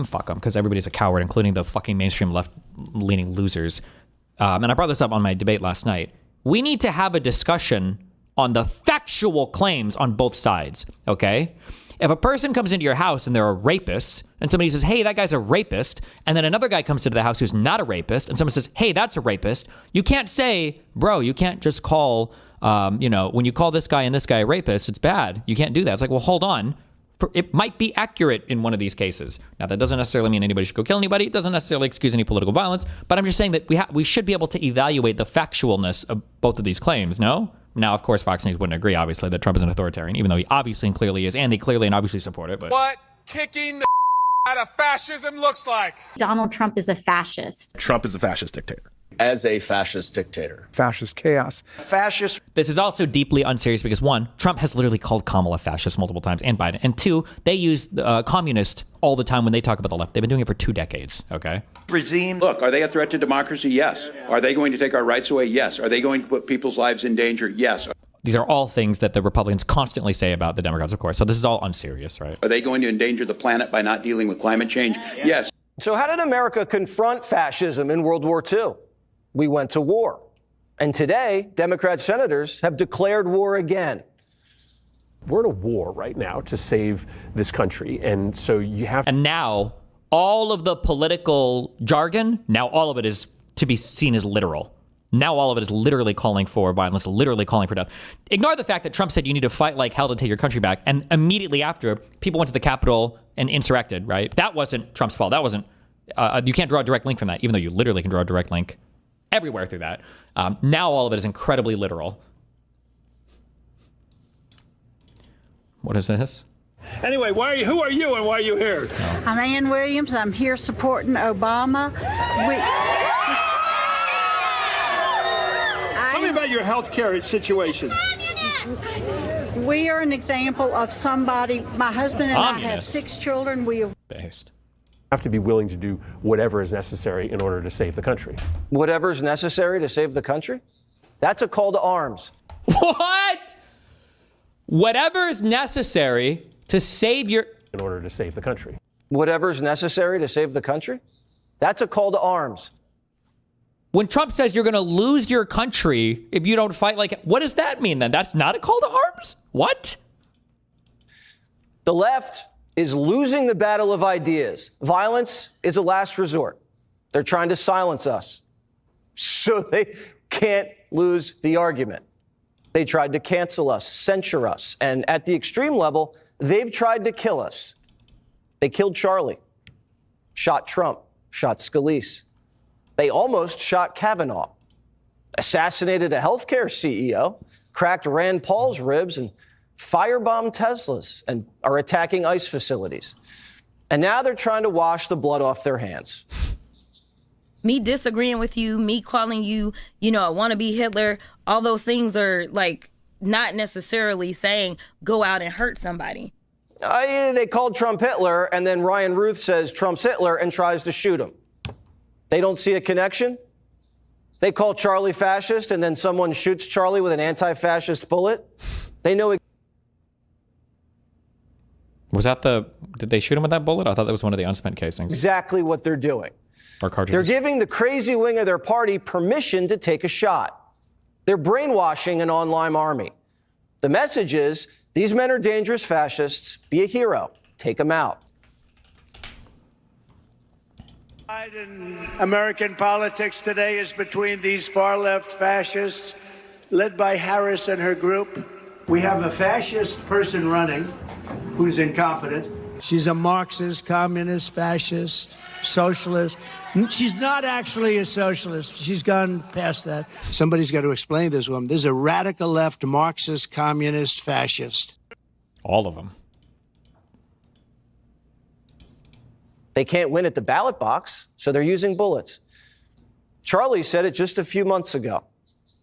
Fuck them, because everybody's a coward, including the fucking mainstream left-leaning losers. And I brought this up on my debate last night. We need to have a discussion on the factual claims on both sides, okay? If a person comes into your house and they're a rapist, and somebody says, hey, that guy's a rapist, and then another guy comes into the house who's not a rapist, and someone says, hey, that's a rapist, you can't say, bro, you can't just call, when you call this guy and this guy a rapist, it's bad. You can't do that. It's like, well, hold on. It might be accurate in one of these cases. Now, that doesn't necessarily mean anybody should go kill anybody. It doesn't necessarily excuse any political violence, but I'm just saying that we should be able to evaluate the factualness of both of these claims, no? Now, of course, Fox News wouldn't agree, obviously, that Trump is an authoritarian, even though he obviously and clearly is, and they clearly and obviously support it. But
what kicking the out of fascism looks like.
Donald Trump is a fascist.
Trump is a fascist dictator.
As a fascist dictator.
Fascist chaos.
Fascist.
This is also deeply unserious because, one, Trump has literally called Kamala fascist multiple times, and Biden. And two, they use communist all the time when they talk about the left. They've been doing it for 2 decades, okay?
Regime. Look, are they a threat to democracy? Yes. Are they going to take our rights away? Yes. Are they going to put people's lives in danger? Yes.
These are all things that the Republicans constantly say about the Democrats, of course. So this is all unserious, right?
Are they going to endanger the planet by not dealing with climate change? Yes.
So how did America confront fascism in World War II? We went to war. And today, Democrat senators have declared war again.
We're in a war right now to save this country. And so you have...
And now, all of the political jargon, now all of it is to be seen as literal. Now all of it is literally calling for violence, literally calling for death. Ignore the fact that Trump said you need to fight like hell to take your country back. And immediately after, people went to the Capitol and insurrected, right? That wasn't Trump's fault. That wasn't... you can't draw a direct link from that, even though you literally can draw a direct link everywhere through that. Now all of it is incredibly literal. What is this?
Anyway, who are you and why are you here?
I'm Ann Williams. I'm here supporting Obama.
Tell me about your health care situation.
We are an example of somebody. My husband and I have 6 children. We
have to be willing to do whatever is necessary in order to save the country.
Whatever is necessary to save the country? That's a call to arms.
What? Whatever is necessary to save your...
In order to save the country.
Whatever is necessary to save the country? That's a call to arms.
When Trump says you're going to lose your country if you don't fight, like, what does that mean then? That's not a call to arms? What?
The left is losing the battle of ideas. Violence is a last resort. They're trying to silence us so they can't lose the argument. They tried to cancel us, censure us, and at the extreme level, they've tried to kill us. They killed Charlie, shot Trump, shot Scalise. They almost shot Kavanaugh, assassinated a healthcare CEO, cracked Rand Paul's ribs, and firebombed Teslas, and are attacking ICE facilities. And now they're trying to wash the blood off their hands.
Me disagreeing with you, me calling you, I want to be Hitler, all those things are like not necessarily saying go out and hurt somebody.
They called Trump Hitler, and then Ryan Ruth says Trump's Hitler and tries to shoot him. They don't see a connection. They call Charlie fascist, and then someone shoots Charlie with an anti-fascist bullet. They know.
Was that did they shoot him with that bullet? I thought that was one of the unspent casings.
Exactly what they're doing.
Or cartridges.
They're giving the crazy wing of their party permission to take a shot. They're brainwashing an online army. The message is, these men are dangerous fascists. Be a hero. Take them out.
American politics today is between these far-left fascists led by Harris and her group. We have a fascist person running who's incompetent. She's a Marxist, communist, fascist, socialist. She's not actually a socialist. She's gone past that. Somebody's got to explain this woman. There's a radical left Marxist, communist, fascist.
All of them.
They can't win at the ballot box, so they're using bullets. Charlie said it just a few months ago.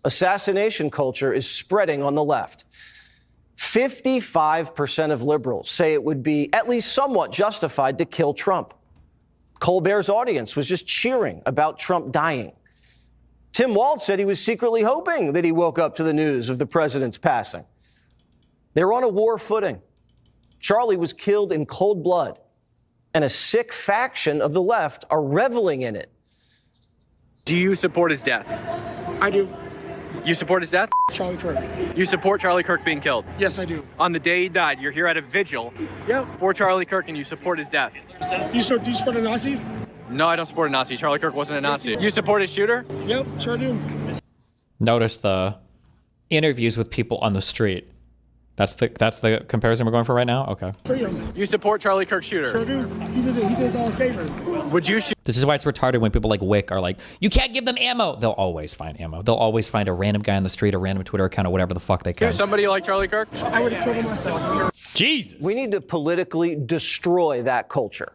Assassination culture is spreading on the left. 55% of liberals say it would be at least somewhat justified to kill Trump. Colbert's audience was just cheering about Trump dying. Tim Walz said he was secretly hoping that he woke up to the news of the president's passing. They're on a war footing. Charlie was killed in cold blood, and a sick faction of the left are reveling in it.
Do you support his death?
I do.
You support his death?
Charlie Kirk.
You support Charlie Kirk being killed?
Yes, I do.
On the day he died, you're here at a vigil for Charlie Kirk and you support his death.
Do you support a Nazi?
No, I don't support a Nazi. Charlie Kirk wasn't a Nazi. You support his shooter?
Yep, sure do.
Notice the interviews with people on the street. That's the comparison we're going for right now? Okay.
You support Charlie Kirk's shooter?
Sure do. He does all a favor.
Would you shoot?
This is why it's retarded when people like Wick are like, you can't give them ammo. They'll always find ammo. They'll always find a random guy on the street, a random Twitter account, or whatever the fuck they can.
Somebody like Charlie Kirk?
I would have killed him myself.
Jesus.
We need to politically destroy that culture.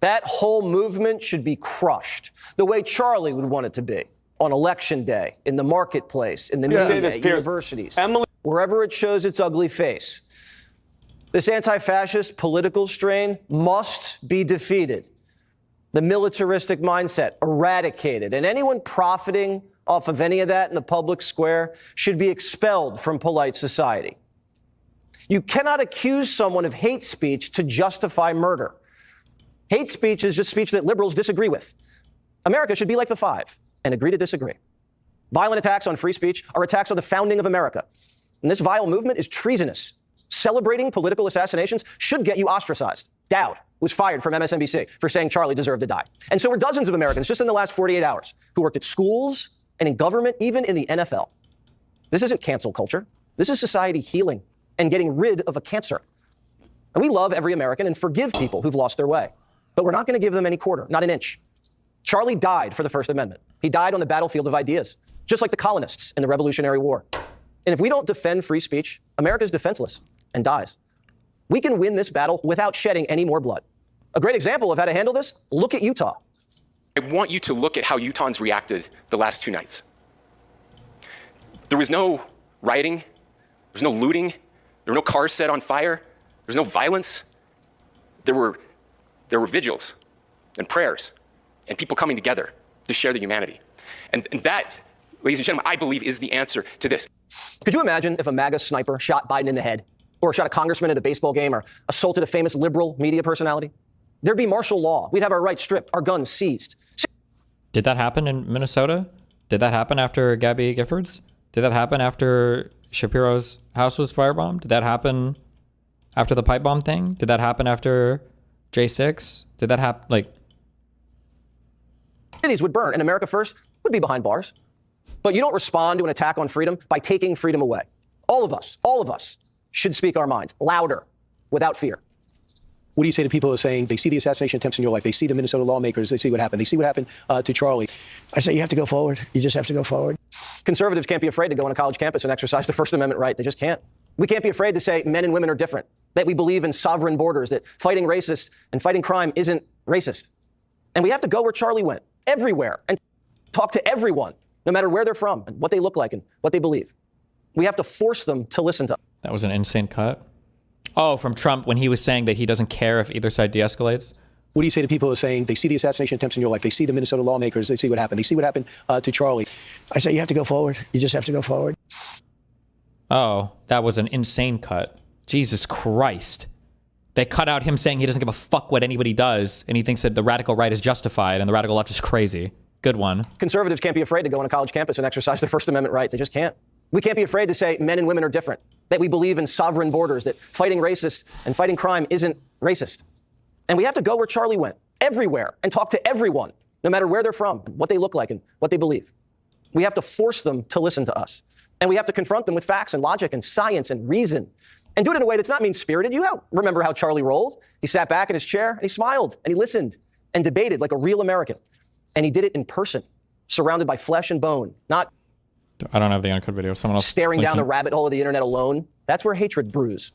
That whole movement should be crushed the way Charlie would want it to be on election day, in the marketplace, in the media, at universities, wherever it shows its ugly face. This anti-fascist political strain must be defeated. The militaristic mindset eradicated, and anyone profiting off of any of that in the public square should be expelled from polite society. You cannot accuse someone of hate speech to justify murder. Hate speech is just speech that liberals disagree with. America should be like the Five and agree to disagree. Violent attacks on free speech are attacks on the founding of America. And this vile movement is treasonous. Celebrating political assassinations should get you ostracized. Dowd was fired from MSNBC for saying Charlie deserved to die. And so were dozens of Americans just in the last 48 hours who worked at schools and in government, even in the NFL. This isn't cancel culture. This is society healing and getting rid of a cancer. And we love every American and forgive people who've lost their way. But we're not going to give them any quarter, not an inch. Charlie died for the First Amendment. He died on the battlefield of ideas, just like the colonists in the Revolutionary War. And if we don't defend free speech, America's defenseless and dies. We can win this battle without shedding any more blood. A great example of how to handle this, look at Utah.
I want you to look at how Utahns reacted the last two nights. There was no rioting, there was no looting, there were no cars set on fire, there was no violence. There were vigils and prayers and people coming together to share the humanity. And that, ladies and gentlemen, I believe is the answer to this.
Could you imagine if a MAGA sniper shot Biden in the head, or shot a congressman at a baseball game, or assaulted a famous liberal media personality? There'd be martial law. We'd have our rights stripped, our guns seized.
Did that happen in Minnesota? Did that happen after Gabby Giffords? Did that happen after Shapiro's house was firebombed? Did that happen after the pipe bomb thing? Did that happen after J6? Did that happen? Like,
cities would burn, and America First would be behind bars. But you don't respond to an attack on freedom by taking freedom away. All of us should speak our minds louder, without fear.
What do you say to people who are saying they see the assassination attempts in your life, they see the Minnesota lawmakers, they see what happened, to Charlie?
I say you have to go forward. You just have to go forward.
Conservatives can't be afraid to go on a college campus and exercise the First Amendment right. They just can't. We can't be afraid to say men and women are different, that we believe in sovereign borders, that fighting racists and fighting crime isn't racist. And we have to go where Charlie went, everywhere, and talk to everyone, no matter where they're from and what they look like and what they believe. We have to force them to listen to us.
That was an insane cut. Oh, from Trump when he was saying that he doesn't care if either side de-escalates.
What do you say to people who are saying they see the assassination attempts in your life, they see the Minnesota lawmakers, they see what happened, to Charlie?
I say you have to go forward. You just have to go forward.
Oh, that was an insane cut. Jesus Christ. They cut out him saying he doesn't give a fuck what anybody does, and he thinks that the radical right is justified and the radical left is crazy. Good one.
Conservatives can't be afraid to go on a college campus and exercise their First Amendment right. They just can't. We can't be afraid to say men and women are different, that we believe in sovereign borders, that fighting racists and fighting crime isn't racist. And we have to go where Charlie went, everywhere, and talk to everyone, no matter where they're from, what they look like, and what they believe. We have to force them to listen to us. And we have to confront them with facts and logic and science and reason, and do it in a way that's not mean-spirited. Remember how Charlie rolled? He sat back in his chair, and he smiled, and he listened, and debated like a real American. And he did it in person, surrounded by flesh and bone, not
I don't have the uncut video. Someone else
staring down
linking.
the rabbit hole of the internet alone. That's where hatred brews.